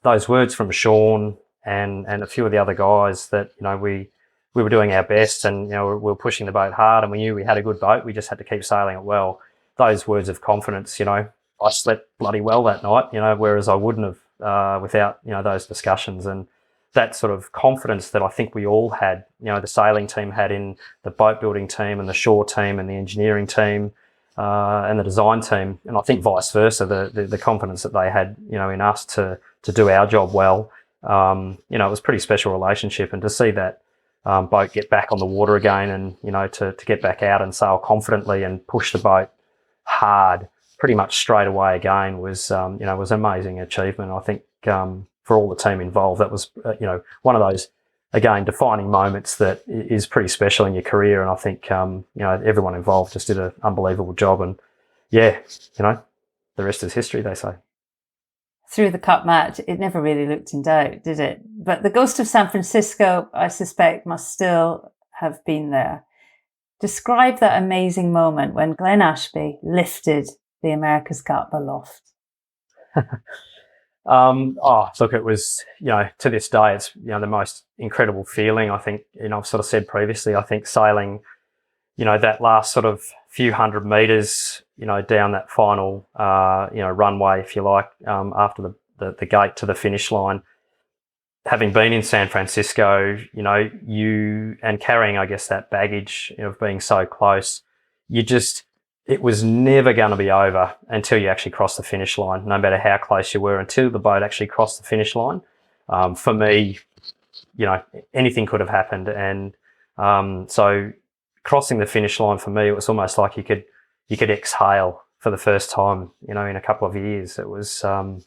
Speaker 6: those words from Sean and a few of the other guys, that we were doing our best, and we were pushing the boat hard, and we knew we had a good boat. We just had to keep sailing it well. Those words of confidence, I slept bloody well that night, whereas I wouldn't have without those discussions. And that sort of confidence that I think we all had, the sailing team had in the boat building team, and the shore team, and the engineering team, and the design team, and I think vice versa, the confidence that they had, in us to do our job well. It was a pretty special relationship, and to see that boat get back on the water again, and to get back out and sail confidently and push the boat hard pretty much straight away again was was an amazing achievement. I think for all the team involved, that was one of those, again, defining moments that is pretty special in your career. And I think everyone involved just did an unbelievable job. And the rest is history, they say.
Speaker 5: Through the cup match, it never really looked in doubt, did it? But the ghost of San Francisco, I suspect, must still have been there. Describe that amazing moment when Glenn Ashby lifted the America's Cup aloft.
Speaker 6: Look, it was, to this day, it's, the most incredible feeling. I think, I've sort of said previously, I think sailing, that last sort of few hundred meters, down that final, runway, if you like, after the gate to the finish line, having been in San Francisco, you, and carrying, I guess, that baggage of being so close, it was never going to be over until you actually crossed the finish line, no matter how close you were, until the boat actually crossed the finish line. For me, anything could have happened. And so crossing the finish line for me, it was almost like you could exhale for the first time, in a couple of years. It was an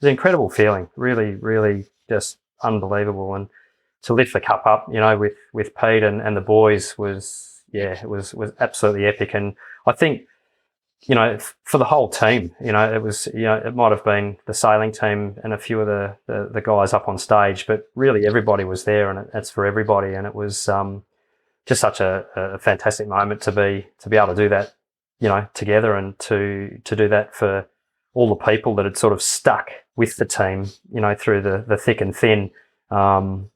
Speaker 6: incredible feeling, really, really just unbelievable. And to lift the cup up, with Pete and the boys was absolutely epic. And I think, for the whole team, it was, it might have been the sailing team and a few of the guys up on stage, but really everybody was there, and it's for everybody. And it was just such a fantastic moment to be able to do that, together, and to do that for all the people that had sort of stuck with the team, through the thick and thin, to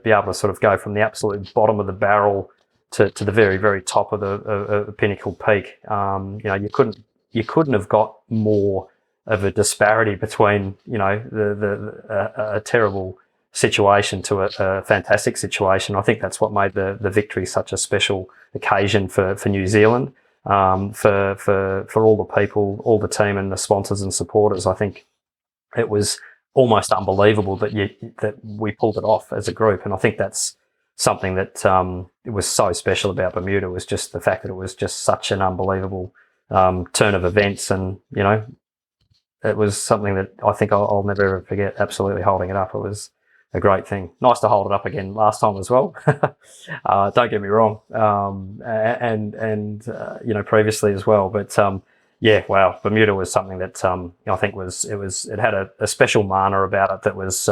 Speaker 6: be able to sort of go from the absolute bottom of the barrel to the very, very top of the pinnacle peak. You couldn't have got more of a disparity between, a terrible situation to a fantastic situation. I think that's what made the victory such a special occasion for New Zealand, for all the people, all the team, and the sponsors and supporters. I think it was almost unbelievable that we pulled it off as a group. And I think that's something that it was so special about Bermuda, was just the fact that it was just such an unbelievable turn of events. And, it was something that I think I'll never ever forget, absolutely holding it up. It was a great thing. Nice to hold it up again last time as well. Don't get me wrong. And previously as well. But, wow, Bermuda was something that I think it had a special mana about it that was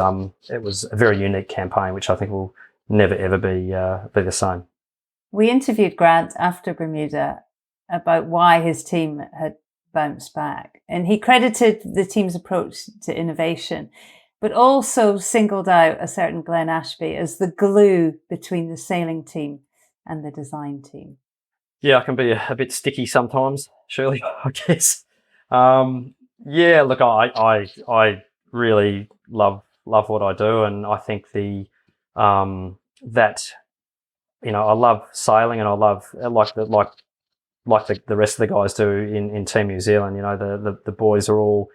Speaker 6: it was a very unique campaign, which I think will never ever be the same.
Speaker 5: We interviewed Grant after Bermuda about why his team had bounced back, and he credited the team's approach to innovation, but also singled out a certain Glenn Ashby as the glue between the sailing team and the design team.
Speaker 6: Yeah, I can be a bit sticky sometimes, Shirley, I guess. Look, I really love what I do, and I think that I love sailing, and I love like the rest of the guys do in Team New Zealand. The boys are all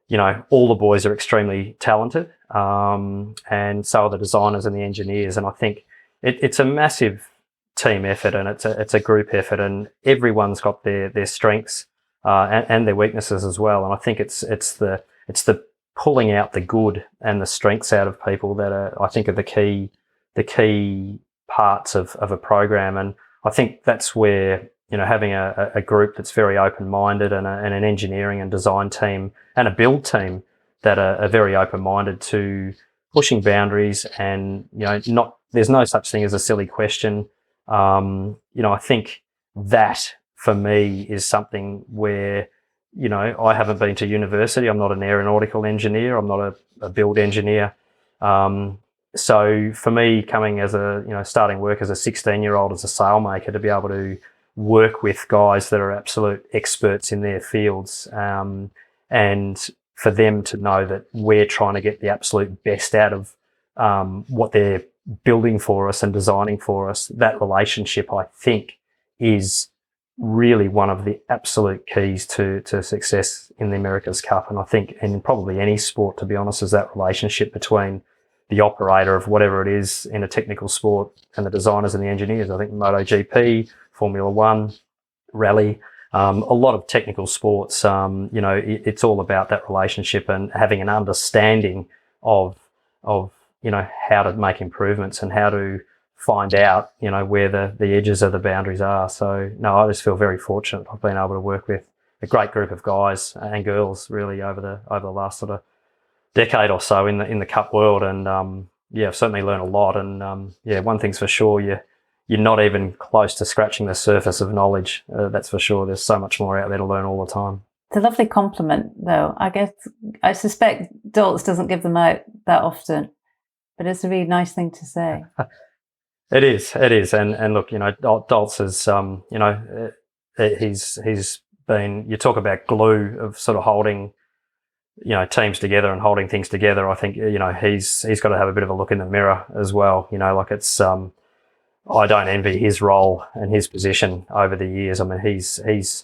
Speaker 6: the boys are extremely talented, and so are the designers and the engineers. And I think it's a massive team effort, and it's a group effort, and everyone's got their strengths. and their weaknesses as well. And I think it's the pulling out the good and the strengths out of people that I think are the key parts of a program. And I think that's where, having a group that's very open-minded and an engineering and design team and a build team that are very open-minded to pushing boundaries, and there's no such thing as a silly question. I think that for me is something where I haven't been to university. I'm not an aeronautical engineer. I'm not a build engineer. So for me, coming as starting work as a 16-year-old as a sailmaker, to be able to work with guys that are absolute experts in their fields, and for them to know that we're trying to get the absolute best out of what they're building for us and designing for us, that relationship, I think, is really one of the absolute keys to success in the America's Cup. And I think in probably any sport, to be honest, is that relationship between the operator of whatever it is in a technical sport and the designers and the engineers. I think MotoGP, Formula One, rally, a lot of technical sports, it's all about that relationship and having an understanding of how to make improvements and how to find out, where the edges of the boundaries are. So, no, I just feel very fortunate. I've been able to work with a great group of guys and girls really over the last sort of decade or so in the Cup world. And, I've certainly learned a lot. And, one thing's for sure, you're not even close to scratching the surface of knowledge. That's for sure. There's so much more out there to learn all the time.
Speaker 5: It's a lovely compliment, though. I suspect Daltz doesn't give them out that often, but it's a really nice thing to say.
Speaker 6: It is. And look, Daltz is, he's been, you talk about glue of sort of holding, teams together and holding things together. I think, he's got to have a bit of a look in the mirror as well. It's, I don't envy his role and his position over the years. I mean, he's,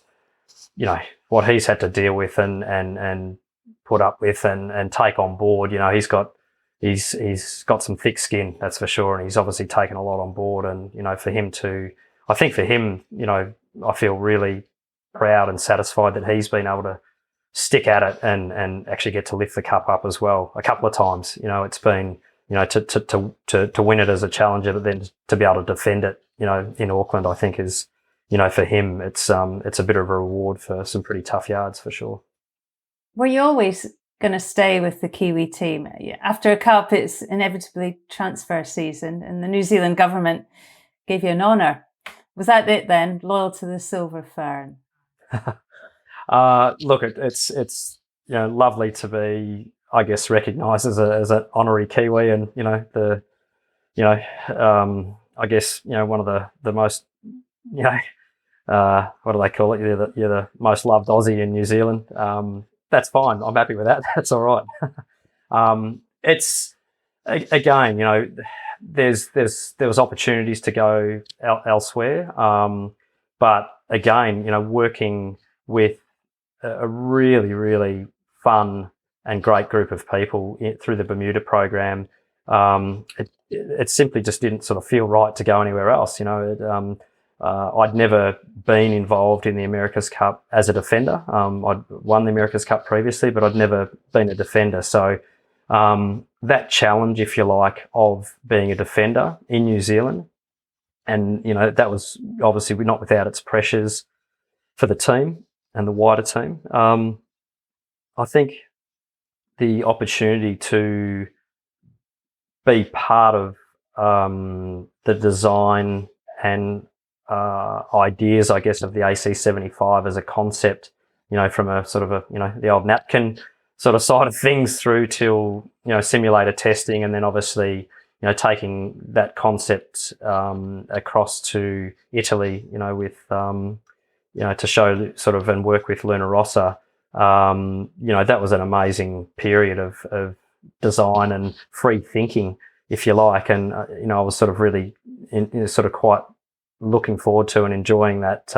Speaker 6: what he's had to deal with and put up with and take on board, he's got some thick skin, that's for sure. And he's obviously taken a lot on board. And, for him, I feel really proud and satisfied that he's been able to stick at it and actually get to lift the cup up as well a couple of times. It's been, to win it as a challenger, but then to be able to defend it, in Auckland, I think is, for him, it's a bit of a reward for some pretty tough yards for sure.
Speaker 5: Were you always going to stay with the Kiwi team? After a cup, it's inevitably transfer season, and the New Zealand government gave you an honour. Was that it then? Loyal to the Silver Fern?
Speaker 6: Look, it's lovely to be, I guess, recognised as an honorary Kiwi, and I guess one of the most what do they call it? You're the most loved Aussie in New Zealand. That's fine. I'm happy with that. That's all right. It's again, there was opportunities to go elsewhere, but again, working with a really, really fun and great group of people through the Bermuda program, it simply just didn't sort of feel right to go anywhere else. I'd never been involved in the America's Cup as a defender. I'd won the America's Cup previously, but I'd never been a defender. So that challenge, if you like, of being a defender in New Zealand, and that was obviously not without its pressures for the team and the wider team. I think the opportunity to be part of the design and ideas, I guess, of the AC75 as a concept, from a sort of the old napkin sort of side of things through till, simulator testing, and then obviously, taking that concept across to Italy, with, to show sort of and work with Luna Rossa. That was an amazing period of design and free thinking, if you like. And, I was sort of really sort of quite looking forward to and enjoying that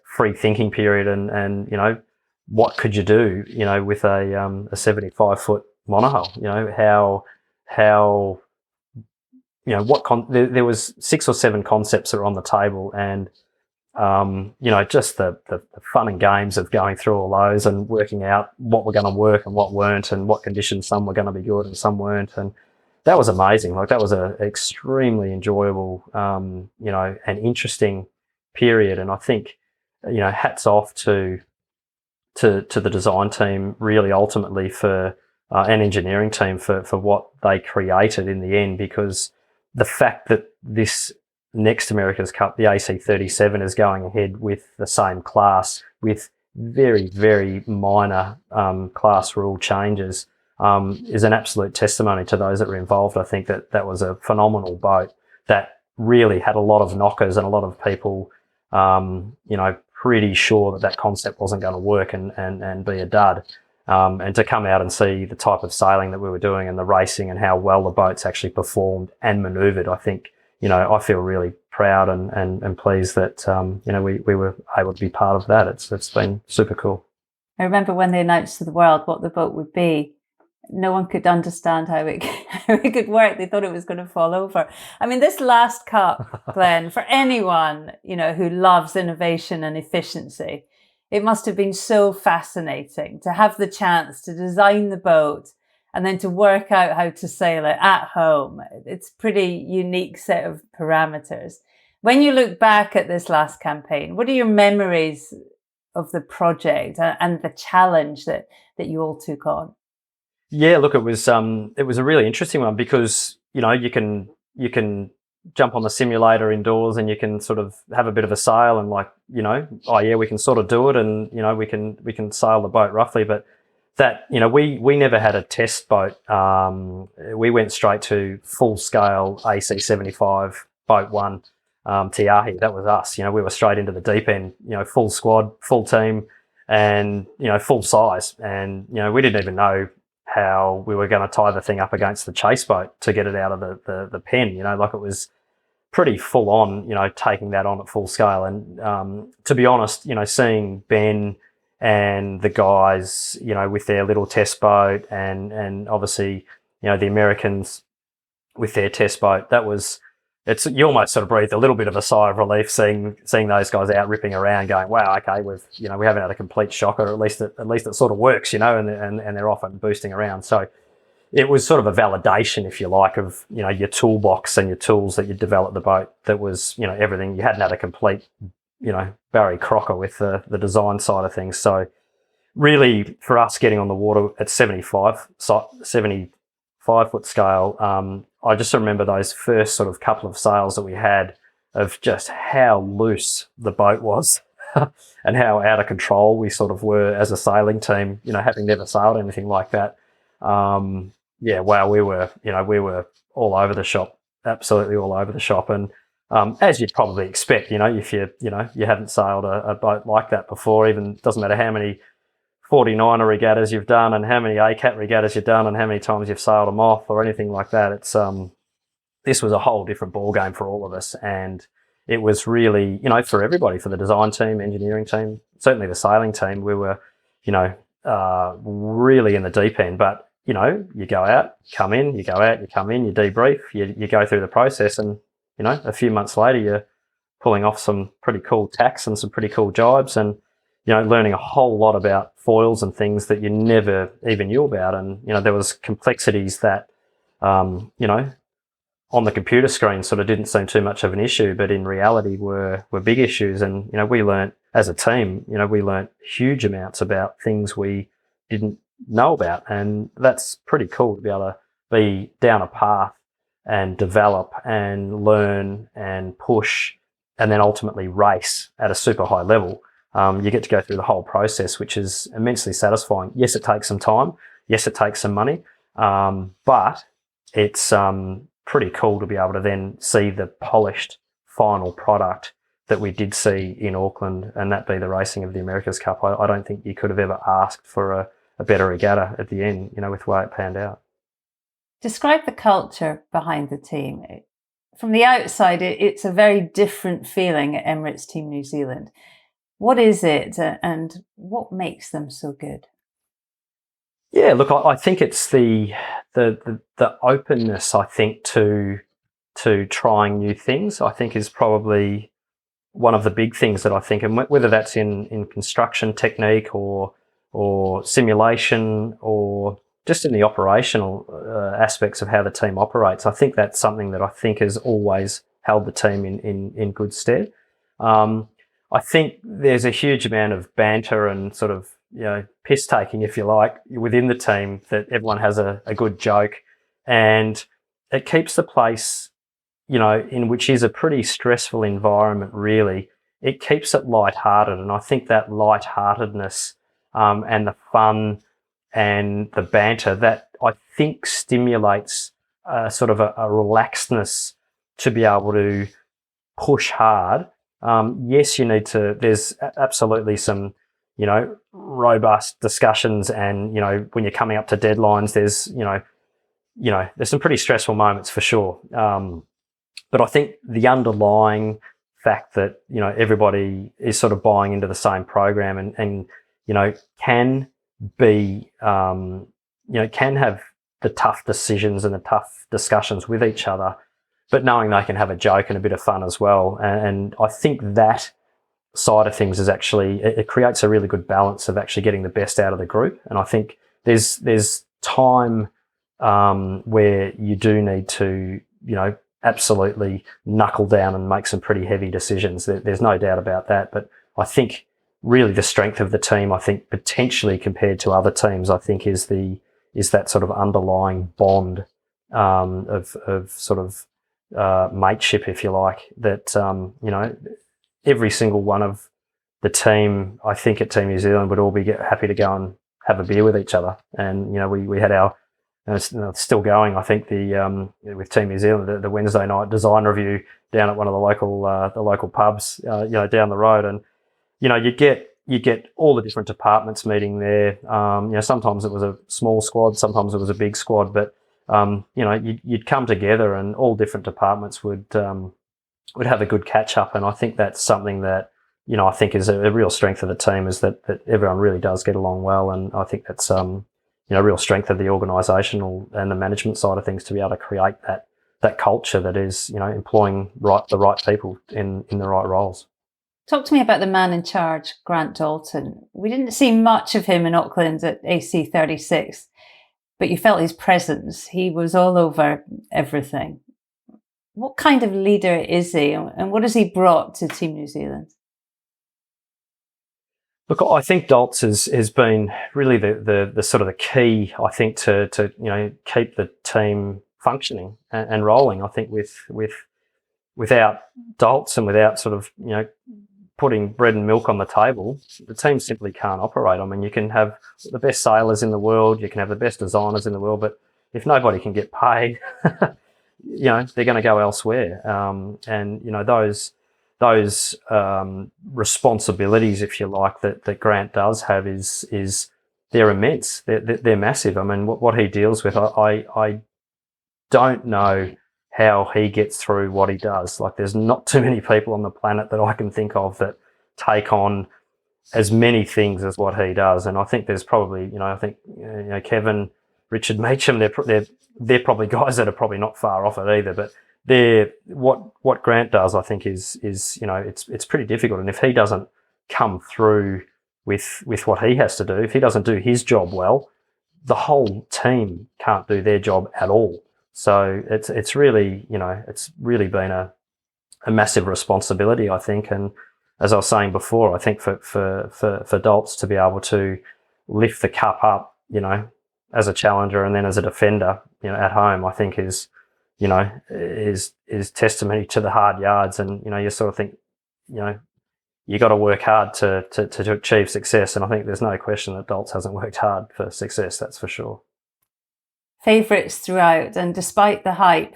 Speaker 6: free thinking period, and what could you do, with a 75-foot monohull, how there was 6 or 7 concepts that were on the table, and Just the fun and games of going through all those and working out what were going to work and what weren't, and what conditions some were going to be good and some weren't. And that was amazing. Like, that was a extremely enjoyable, and interesting period. And I think, hats off to the design team, really, ultimately, for and engineering team for what they created in the end, because the fact that this next America's Cup, the AC37, is going ahead with the same class with very, very minor class rule changes is an absolute testimony to those that were involved. I think that was a phenomenal boat that really had a lot of knockers and a lot of people, pretty sure that concept wasn't going to work and be a dud. And to come out and see the type of sailing that we were doing and the racing and how well the boats actually performed and manoeuvred, I think, I feel really proud and pleased that, we were able to be part of that. It's been super cool.
Speaker 5: I remember when they announced to the world what the boat would be, no one could understand how it could work. They thought it was going to fall over. I mean, this last cup, Glenn, for anyone, who loves innovation and efficiency, it must have been so fascinating to have the chance to design the boat and then to work out how to sail it at home. It's a pretty unique set of parameters. When you look back at this last campaign, what are your memories of the project and the challenge that you all took on?
Speaker 6: Yeah, look, it was a really interesting one, because you can jump on the simulator indoors and you can sort of have a bit of a sail and we can sort of do it, and we can sail the boat roughly. But that we never had a test boat. We went straight to full scale AC75 boat 1, Te Ahi. That was us. We were straight into the deep end. Full squad, full team, and full size. And we didn't even know how we were going to tie the thing up against the chase boat to get it out of the pen. It was pretty full on, taking that on at full scale. And to be honest, seeing Ben and the guys, with their little test boat, and obviously, the Americans with their test boat, you almost sort of breathe a little bit of a sigh of relief seeing those guys out ripping around, going, wow, okay, we haven't had a complete shocker. At least it sort of works, and they're off and boosting around. So it was sort of a validation, if you like, of your toolbox and your tools that you developed the boat. That was everything. You hadn't had a complete Barry Crocker with the design side of things. So really, for us, getting on the water at 75 foot scale, I just remember those first sort of couple of sails that we had, of just how loose the boat was and how out of control we sort of were as a sailing team, having never sailed anything like that. Wow, we were all over the shop, absolutely all over the shop. And as you'd probably expect, if you hadn't sailed a boat like that before, even doesn't matter how many 49er regattas you've done and how many ACAT regattas you've done and how many times you've sailed them off or anything like that. It's this was a whole different ball game for all of us, and it was really, for everybody, for the design team, engineering team, certainly the sailing team, we were, really in the deep end. But you go out, come in, you go out, you come in, you debrief, you go through the process, and a few months later you're pulling off some pretty cool tacks and some pretty cool jibes, and learning a whole lot about foils and things that you never even knew about. And, there was complexities that, on the computer screen sort of didn't seem too much of an issue, but in reality were big issues. And, we learnt as a team, we learnt huge amounts about things we didn't know about. And that's pretty cool to be able to be down a path and develop and learn and push and then ultimately race at a super high level. You get to go through the whole process, which is immensely satisfying. Yes, it takes some time. Yes, it takes some money. But it's pretty cool to be able to then see the polished final product that we did see in Auckland, and that be the racing of the America's Cup. I don't think you could have ever asked for a better regatta at the end, with the way it panned out.
Speaker 5: Describe the culture behind the team. From the outside, it's a very different feeling at Emirates Team New Zealand. What is it, and what makes them so good?
Speaker 6: Yeah, look, I think it's the openness, I think, to trying new things, I think, is probably one of the big things that I think, and whether that's in construction technique or simulation or just in the operational aspects of how the team operates, I think that's something that I think has always held the team in good stead. I think there's a huge amount of banter and sort of, piss taking, if you like, within the team, that everyone has a good joke, and it keeps the place, in which is a pretty stressful environment, really. It keeps it lighthearted, and I think that lightheartedness and the fun and the banter, that I think stimulates sort of a relaxedness to be able to push hard. Yes, there's absolutely some, robust discussions, and, when you're coming up to deadlines, there's, there's some pretty stressful moments for sure. But I think the underlying fact that, everybody is sort of buying into the same program and can be, can have the tough decisions and the tough discussions with each other, but knowing they can have a joke and a bit of fun as well. And I think that side of things is actually, it creates a really good balance of actually getting the best out of the group. And I think there's time where you do need to, absolutely knuckle down and make some pretty heavy decisions. There's no doubt about that. But I think really the strength of the team, I think potentially compared to other teams, I think is that sort of underlying bond of sort of mateship, if you like, that, every single one of the team, I think at Team New Zealand, would all be happy to go and have a beer with each other. And, we had our, it's still going, I think, with Team New Zealand, the Wednesday night design review down at one of the local pubs, down the road. And, you get all the different departments meeting there. Sometimes it was a small squad, sometimes it was a big squad, but, you'd come together and all different departments would have a good catch up. And I think that's something that, I think is a real strength of the team, is that everyone really does get along well. And I think that's, a real strength of the organisational and the management side of things, to be able to create that culture that is, employing the right people in the right roles.
Speaker 5: Talk to me about the man in charge, Grant Dalton. We didn't see much of him in Auckland at AC 36, but you felt his presence. He was all over everything. What kind of leader is he, and what has he brought to Team New Zealand?
Speaker 6: Look, I think Daltz has been really the sort of the key, I think, to keep the team functioning and rolling. I think without Daltz and without sort of, putting bread and milk on the table, the team simply can't operate. I mean, you can have the best sailors in the world, you can have the best designers in the world, but if nobody can get paid, they're going to go elsewhere. Those responsibilities, if you like, that Grant does have is they're immense. They're massive. I mean, what he deals with, I don't know how he gets through what he does. Like, there's not too many people on the planet that I can think of that take on as many things as what he does. And I think there's probably, Kevin, Richard Meacham, they're probably guys that are probably not far off it either. But what Grant does, I think, is it's pretty difficult. And if he doesn't come through with what he has to do, if he doesn't do his job well, the whole team can't do their job at all. So it's really, it's really been a massive responsibility, I think. And as I was saying before, I think for Daltz to be able to lift the cup up, as a challenger and then as a defender, at home, I think is testimony to the hard yards. And, you sort of think, you got to work hard to achieve success. And I think there's no question that Daltz hasn't worked hard for success, that's for sure.
Speaker 5: Favourites throughout, and despite the hype,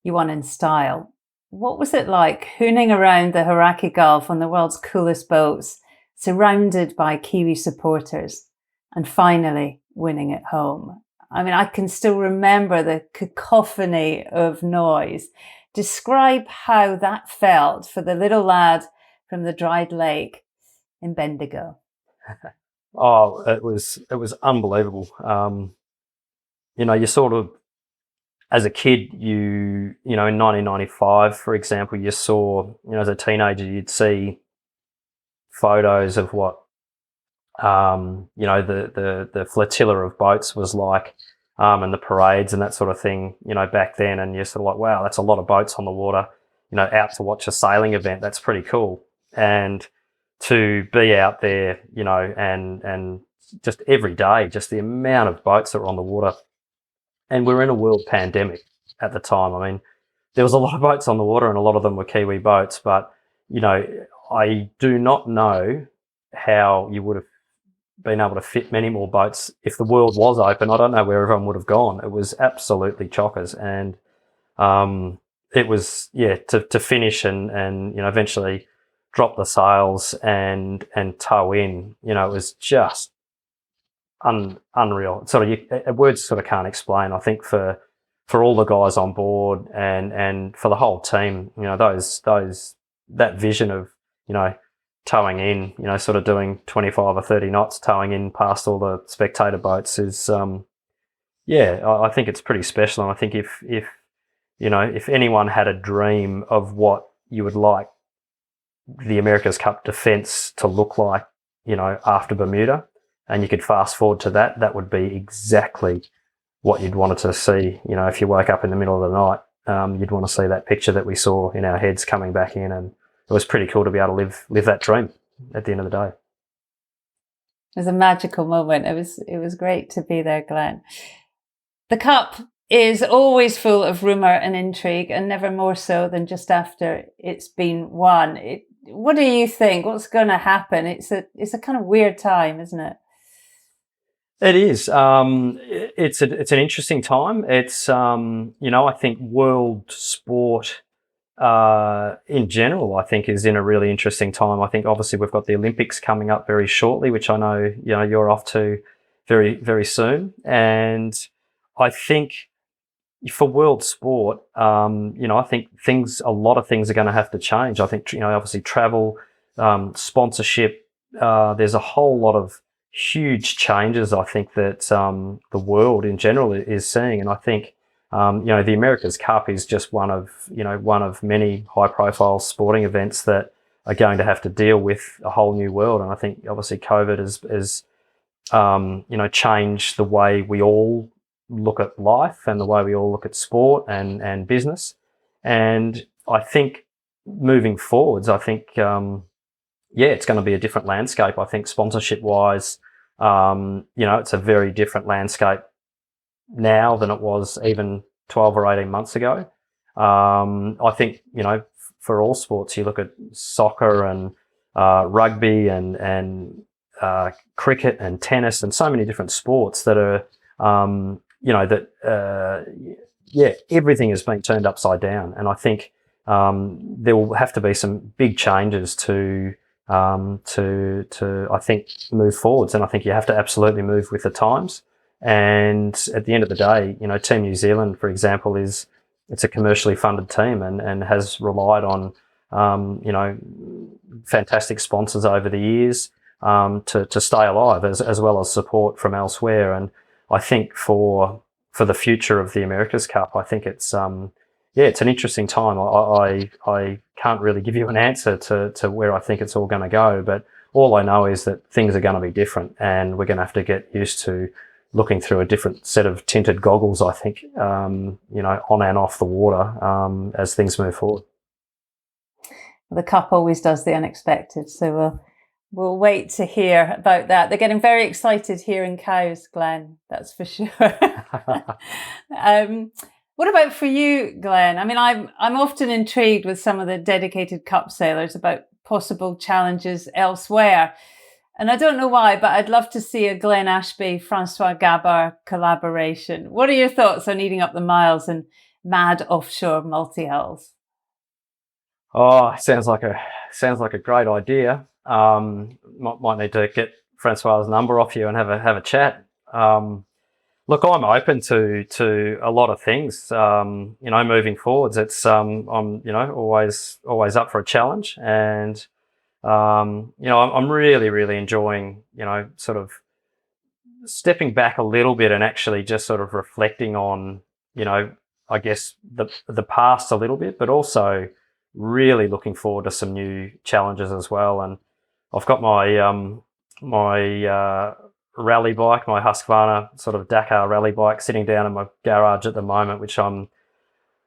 Speaker 5: you won in style. What was it like hooning around the Hauraki Gulf on the world's coolest boats, surrounded by Kiwi supporters, and finally winning at home? I mean, I can still remember the cacophony of noise. Describe how that felt for the little lad from the dried lake in Bendigo.
Speaker 6: Oh, it was unbelievable. You sort of, as a kid, in 1995, for example, you saw, as a teenager, you'd see photos of what, the flotilla of boats was like, and the parades and that sort of thing, back then. And you're sort of like, wow, that's a lot of boats on the water, out to watch a sailing event. That's pretty cool. And to be out there, and just every day, just the amount of boats that were on the water. And we're in a world pandemic at the time. I mean, there was a lot of boats on the water, and a lot of them were Kiwi boats. But, I do not know how you would have been able to fit many more boats if the world was open. I don't know where everyone would have gone. It was absolutely chockers. And it was, to finish and eventually drop the sails and tow in, it was just unreal. Words sort of can't explain. I think for all the guys on board and for the whole team, that vision of, towing in, sort of doing 25 or 30 knots, towing in past all the spectator boats is, I think it's pretty special. And I think if anyone had a dream of what you would like the America's Cup defence to look like, after Bermuda, and you could fast forward to that, that would be exactly what you'd wanted to see. If you woke up in the middle of the night, you'd want to see that picture that we saw in our heads coming back in, and it was pretty cool to be able to live that dream at the end of the day.
Speaker 5: It was a magical moment. It was great to be there, Glenn. The Cup is always full of rumour and intrigue, and never more so than just after it's been won. What do you think? What's going to happen? It's a kind of weird time, isn't it?
Speaker 6: It is. It's an interesting time. It's I think world sport in general, I think, is in a really interesting time. I think obviously we've got the Olympics coming up very shortly, which I know you're off to very, very soon. And I think for world sport, I think a lot of things are going to have to change. I think, obviously travel, sponsorship, there's a whole lot of huge changes, I think, that the world in general is seeing. And I think, the America's Cup is just one of many high-profile sporting events that are going to have to deal with a whole new world. And I think obviously COVID has changed the way we all look at life and the way we all look at sport and business. And I think moving forwards, I think it's going to be a different landscape. I think sponsorship-wise, it's a very different landscape now than it was even 12 or 18 months ago. I think, for all sports, you look at soccer and rugby and cricket and tennis and so many different sports that are, everything has been turned upside down. And I think there will have to be some big changes to I think move forwards. And I think you have to absolutely move with the times. And at the end of the day, Team New Zealand, for example, it's a commercially funded team and has relied on, fantastic sponsors over the years to stay alive, as well as support from elsewhere. And I think for the future of the America's Cup, I think it's an interesting time. I can't really give you an answer to where I think it's all going to go, but all I know is that things are going to be different, and we're going to have to get used to looking through a different set of tinted goggles, I think, on and off the water as things move forward.
Speaker 5: The Cup always does the unexpected, so we'll wait to hear about that. They're getting very excited here in Cowes, Glenn, that's for sure. What about for you, Glenn? I mean, I'm often intrigued with some of the dedicated Cup sailors about possible challenges elsewhere. And I don't know why, but I'd love to see a Glenn Ashby, Francois Gabard collaboration. What are your thoughts on eating up the miles and mad offshore multi-hulls?
Speaker 6: Oh, sounds like a great idea. Might need to get Francois's number off you and have a chat. Look, I'm open to a lot of things. Moving forwards, it's I'm always up for a challenge, and I'm really, really enjoying, sort of stepping back a little bit and actually just sort of reflecting on, I guess, the past a little bit, but also really looking forward to some new challenges as well. And I've got my rally bike, my Husqvarna sort of Dakar rally bike, sitting down in my garage at the moment, which I'm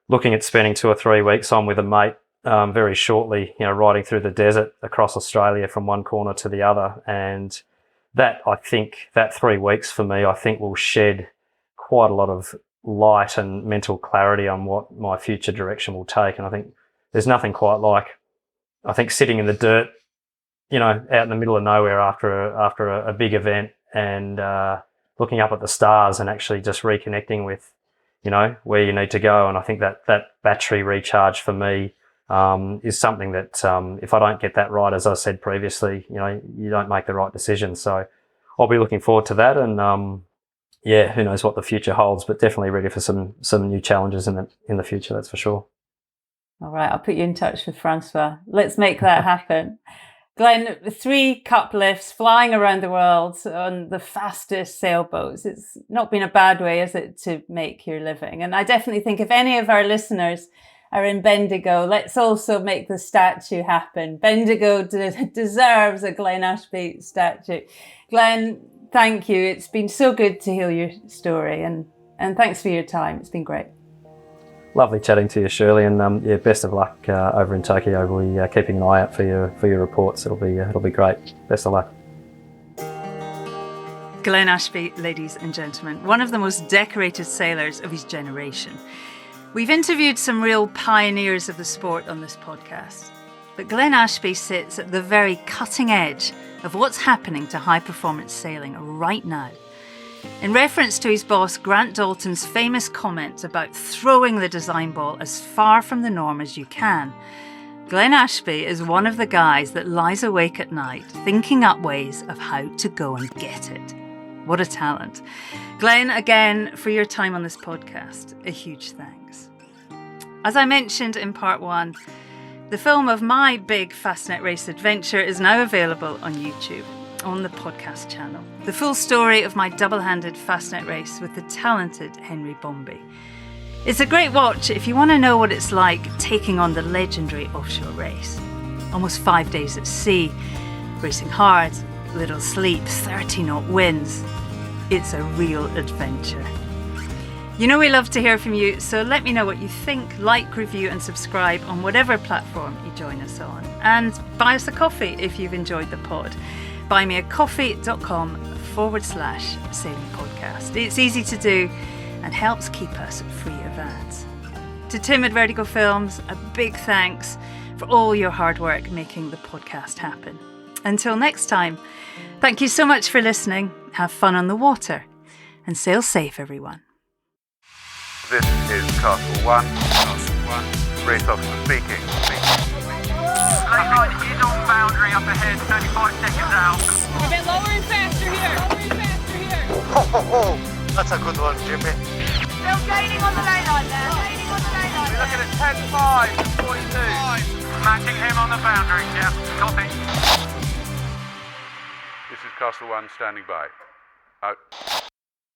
Speaker 6: looking at spending 2 or 3 weeks on with a mate very shortly, riding through the desert across Australia from one corner to the other. And that 3 weeks for me, I think will shed quite a lot of light and mental clarity on what my future direction will take. And I think there's nothing quite like, I think, sitting in the dirt, out in the middle of nowhere after a big event and looking up at the stars and actually just reconnecting with, where you need to go. And I think that battery recharge for me is something that if I don't get that right, as I said previously, you don't make the right decision. So I'll be looking forward to that. And who knows what the future holds, but definitely ready for some new challenges in the future, that's for sure.
Speaker 5: All right, I'll put you in touch with Francois. Let's make that happen. Glenn, 3 cup lifts, flying around the world on the fastest sailboats. It's not been a bad way, is it, to make your living? And I definitely think if any of our listeners are in Bendigo, let's also make the statue happen. Bendigo deserves a Glenn Ashby statue. Glenn, thank you. It's been so good to hear your story, and thanks for your time. It's been great.
Speaker 6: Lovely chatting to you, Shirley, and best of luck over in Tokyo. We'll be keeping an eye out for your reports. It'll be great. Best of luck.
Speaker 5: Glenn Ashby, ladies and gentlemen, one of the most decorated sailors of his generation. We've interviewed some real pioneers of the sport on this podcast, but Glenn Ashby sits at the very cutting edge of what's happening to high-performance sailing right now. In reference to his boss Grant Dalton's famous comment about throwing the design ball as far from the norm as you can, Glenn Ashby is one of the guys that lies awake at night thinking up ways of how to go and get it. What a talent. Glenn, again, for your time on this podcast, a huge thanks. As I mentioned in part 1, the film of my big Fastnet race adventure is now available on YouTube, on the podcast channel. The full story of my double-handed Fastnet race with the talented Henry Bombi. It's a great watch if you want to know what it's like taking on the legendary offshore race. Almost 5 days at sea, racing hard, little sleep, 30-knot winds. It's a real adventure. We love to hear from you, so let me know what you think, like, review and subscribe on whatever platform you join us on. And buy us a coffee if you've enjoyed the pod. buymeacoffee.com/sailing podcast. It's easy to do and helps keep us free of ads. To Tim at Vertigo Films, a big thanks for all your hard work making the podcast happen. Until next time, thank you so much for listening. Have fun on the water and sail safe, everyone.
Speaker 1: This is Castle 1. Race officer speaking.
Speaker 2: Lane is on boundary up ahead, 35 seconds out.
Speaker 3: A bit lower and faster here.
Speaker 4: Oh, that's a good one, Jimmy.
Speaker 3: Still gaining on the lane line there.
Speaker 2: We're looking at 10-5 and 42. Matching him on the boundary, yeah. Copy.
Speaker 1: This is Castle 1 standing by. Out.